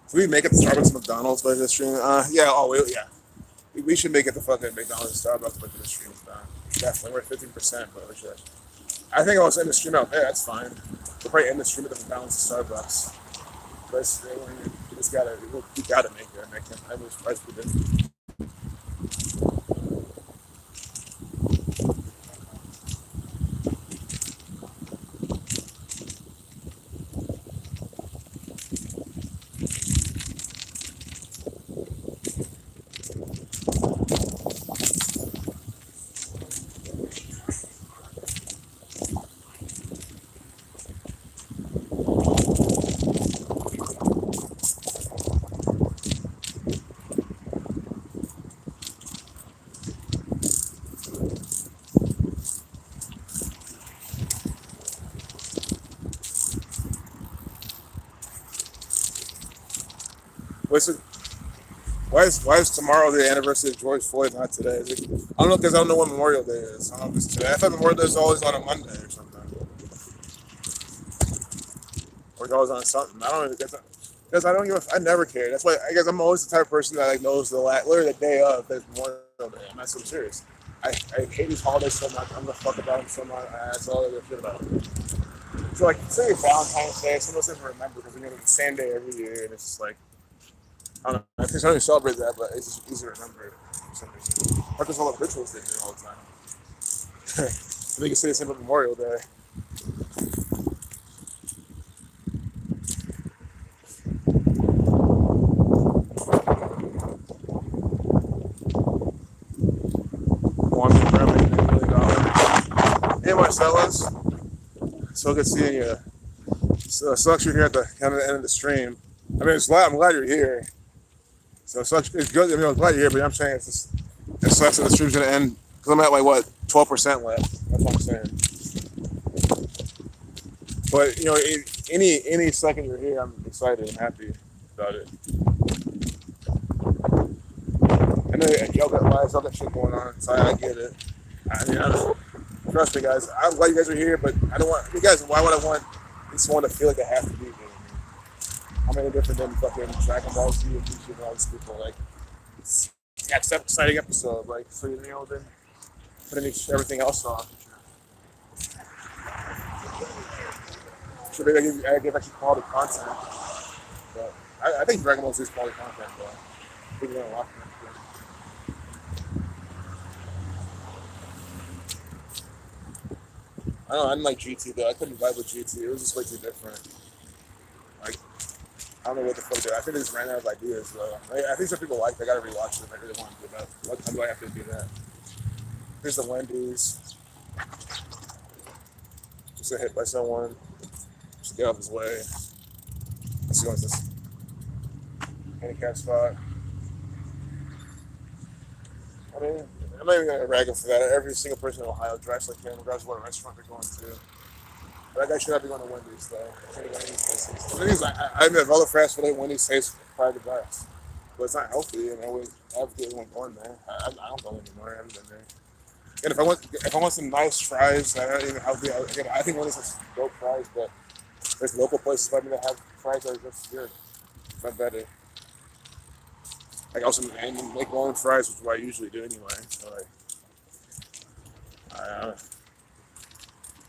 Should we make it the Starbucks and McDonald's by this stream? Yeah. We should make it the fucking McDonald's and Starbucks by this stream. Definitely, we're at 15%, but we should. I think I was in the stream out there, that's fine. We'll probably end the stream at the McDonald's and Starbucks. But we gotta make it. I was surprised we didn't. What's it? Why is tomorrow the anniversary of George Floyd, not today? I don't know, because I don't know what Memorial Day is. I don't know if it's today. I thought Memorial Day is always on a Monday or something. Or it's always on something. I don't know. Because I don't give I never cared. That's why I guess I'm always the type of person that knows literally the day of there's Memorial Day. I'm not so serious. I hate these holidays so much. I'm gonna fuck about them so much. That's all I give a shit about. So like, say Valentine's Day, some of those things I remember because it's the same day every year, and it's just like, I don't know. I think I don't even celebrate that, but it's just easy to remember for some reason. Because all the rituals they do all the time. I think you say the same about Memorial Day. One $1 million. Hey Marcellus, so good seeing you. So sucks you're here at the kind of the end of the stream. I mean, I'm glad you're here. So it sucks. It's good. I mean, I'm glad you're here, but I'm saying it sucks that the stream's gonna end because I'm at like what 12% left. That's what I'm saying. But any second you're here, I'm excited and happy about it. I know y'all got lives, y'all got shit going on, so I get it. I mean, trust me, guys. I'm glad you guys are here, but I don't want you guys. Why would I want someone to feel like they have to be here? I'm any different than fucking Dragon Ball Z and YouTube and all these people. Like, it's an exciting episode. Like, so then putting everything else on. Sure, maybe I give actually quality content. But I think Dragon Ball Z is quality content, though. People don't watch it. I don't know, I didn't like GT though. I couldn't vibe with GT. It was just way too different. Like, I don't know what the fuck they I think they just ran out of ideas though. I think some people like they gotta rewatch them. I really want to do that. What time do I have to do that? Here's the Wendy's. Just got hit by someone. Just get off his way. Let's see what's this handicap spot. I mean, I'm not even gonna rag him for that. Every single person in Ohio drives like him, regardless of what restaurant they're going to. But that guy should not be going to Wendy's though. Can't go to these places. The thing is, I admit, of all the fast food, Wendy's tastes probably the best. But it's not healthy, and I would advocate anyone going there. I don't go anymore. I haven't been there. And if I want some nice fries that are even healthy, I think Wendy's has dope fries, but there's local places by me that have fries that are just good, if not better. Like also make my own fries, which is what I usually do anyway. So like,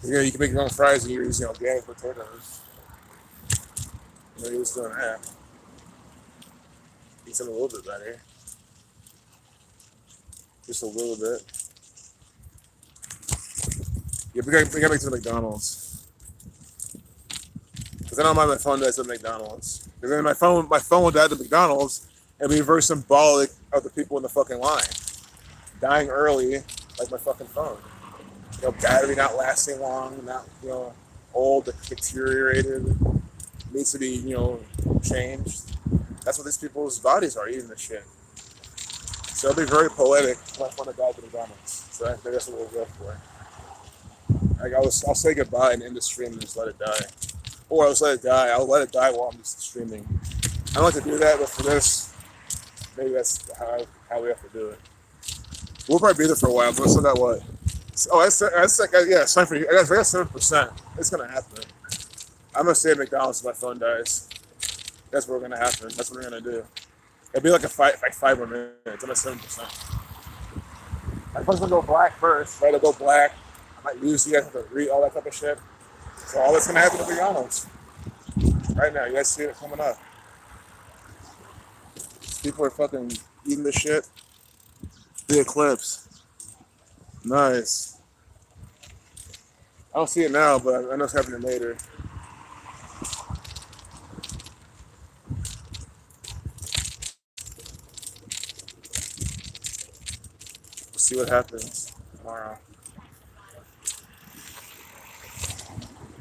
you can make your own fries and you're using organic potatoes. You're just doing that. Eat something a little bit better. Just a little bit. Yeah, we gotta make it to the McDonald's. Because I don't mind my phone dies at McDonald's. Because then my phone will die at the McDonald's and be very symbolic of the people in the fucking line. Dying early, like my fucking phone. You know, battery not lasting long, not, you know, old, deteriorated, needs to be, you know, changed. That's what these people's bodies are, eating this shit. So it'll be very poetic if my phone died at McDonald's. So I think that's what we'll go for. Like I'll say goodbye and end the stream and just let it die. Or I'll just let it die. I'll let it die while I'm just streaming. I don't like to do that, but for this, maybe that's how we have to do it. We'll probably be there for a while, but so that what? Oh, that's like, yeah, it's time for you. I got 7%. It's gonna happen. I'm gonna stay at McDonald's if my phone dies. That's what's gonna happen. That's what we're gonna do. It'll be like like 5 more minutes. I'm at 7%. My phone's gonna go black first. Right, it'll go black. I might lose you guys have to read all that type of shit. So all that's gonna happen at McDonald's. Right now, you guys see it coming up. People are fucking eating this shit. The eclipse. Nice. I don't see it now, but I know it's happening later. We'll see what happens tomorrow.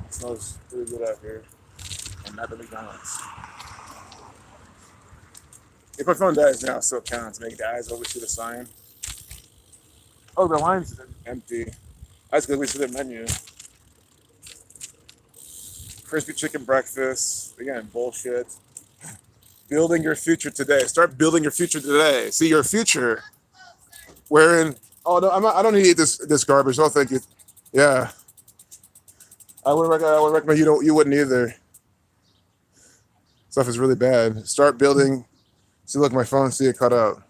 It smells really good out here. And not the McDonald's. If my phone dies now, it still counts. Make the eyes over to the sign. Oh, the line's empty. That's good. We see the menu. Crispy chicken breakfast. Again, bullshit. Building your future today. Start building your future today. See your future. Wherein, oh no, I don't need to eat this garbage. Oh, thank you. Yeah, I would recommend you wouldn't either. Stuff is really bad. Start building. See, look, my phone. See it cut out.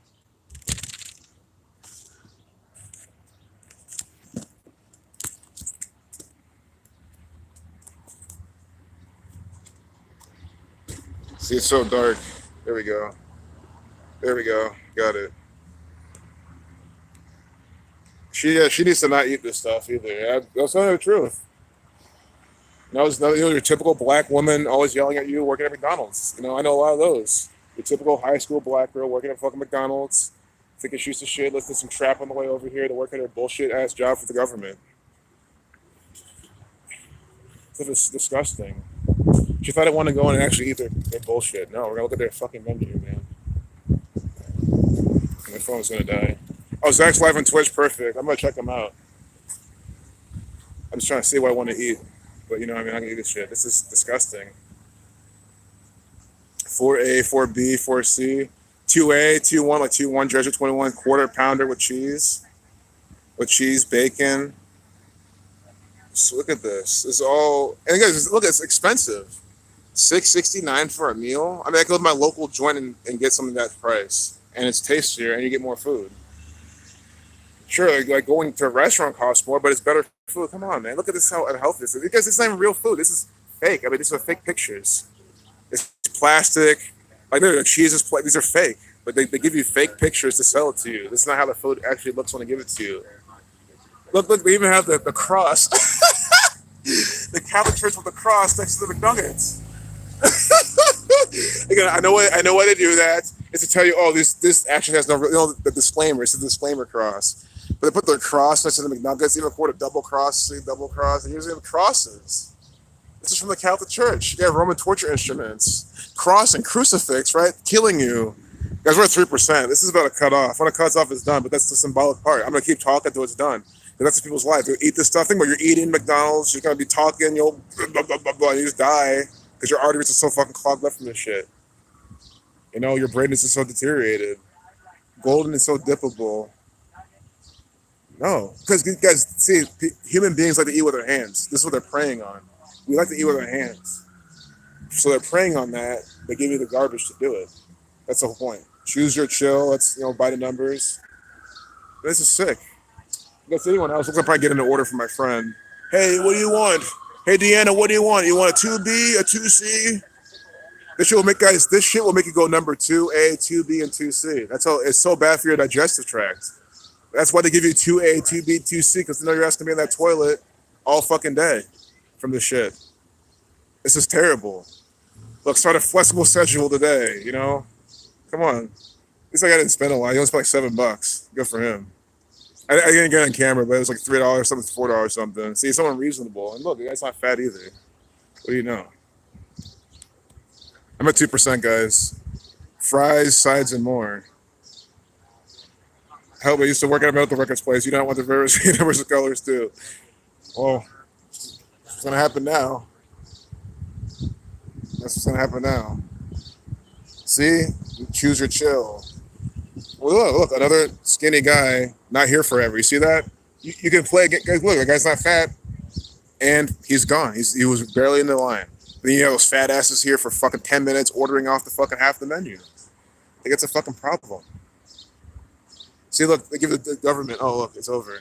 See, it's so dark. There we go. There we go. Got it. She needs to not eat this stuff either. That's not the truth. No, it's not, you know, your typical black woman always yelling at you working at McDonald's. You know, I know a lot of those. Your typical high school black girl working at fucking McDonald's, thinking she's the shit, lifting some trap on the way over here to work at her bullshit ass job for the government. It's disgusting. She thought I wanted to go in and actually eat their bullshit. No, we're gonna look at their fucking menu, man. My phone's gonna die. Oh, Zach's live on Twitch. Perfect. I'm gonna check him out. I'm just trying to see what I want to eat. But you know, I mean, I'm gonna eat this shit. This is disgusting. 4A, 4B, 4C, 2A, 2-1, like 2-1, Jesuits 21, quarter pounder with cheese, bacon. So look at this. It's all, and guys, look, it's expensive. $6.69 for a meal. I mean, I go to my local joint and get something that price, and it's tastier, and you get more food. Sure, like going to a restaurant costs more, but it's better food. Come on, man. Look at this, how unhealthy this is. Because it's not even real food. This is fake. I mean, these are fake pictures. It's plastic. Like, no, the cheese is these are fake. But they give you fake pictures to sell it to you. This is not how the food actually looks when they give it to you. Look, we even have the cross. The Catholic Church with the cross next to the McNuggets. Again, I know why they do that. It's to tell you, oh, this actually has no, you know, the disclaimer. It's a disclaimer cross. But they put their cross next to the McNuggets. Even quote a double cross, and here's the crosses. This is from the Catholic Church. Yeah, Roman torture instruments, cross and crucifix, right, killing you. Guys, we're at 3%. This is about to cut off. When it cuts off, it's done. But that's the symbolic part. I'm gonna keep talking until it's done. And that's people's life. You eat this stuff. Think about you're eating McDonald's. You're gonna be talking. You'll blah, blah, blah, blah, and you just die because your arteries are so fucking clogged up from this shit. You know, your brain is just so deteriorated. Golden is so dippable. No, because guys, see, human beings like to eat with their hands. This is what they're preying on. We like to eat with our hands. So they're preying on that. They give you the garbage to do it. That's the whole point. Choose your chill. Let's, you know, by the numbers. This is sick. If anyone else, I'm gonna probably get an order from my friend. Hey, what do you want? Hey, Deanna, what do you want? You want a 2B, a 2C? This shit will make guys. This shit will make you go number 2A, 2B, and 2C. That's all. It's so bad for your digestive tract. That's why they give you 2A, 2B, 2C, because they know you're asking to be in that toilet all fucking day from this shit. This is terrible. Look, start a flexible schedule today. You know, come on. At least I didn't spend a lot. He only spent like $7. Good for him. I didn't get it on camera, but it was like $3, something, $4, something. See, someone reasonable. And look, the guy's not fat either. What do you know? I'm at 2%, guys. Fries, sides, and more. Help! I used to work at a medical records place. You don't want the various universal colors too. Well, it's gonna happen now. That's what's gonna happen now. See, choose your chill. Well, look, another skinny guy, not here forever. You see that? You can play. Guys, look, the guy's not fat, and he's gone. He was barely in the line. Then you have those fat asses here for fucking 10 minutes ordering off the fucking half the menu. I think it's a fucking problem. See, look, they give the government. Oh, look, it's over.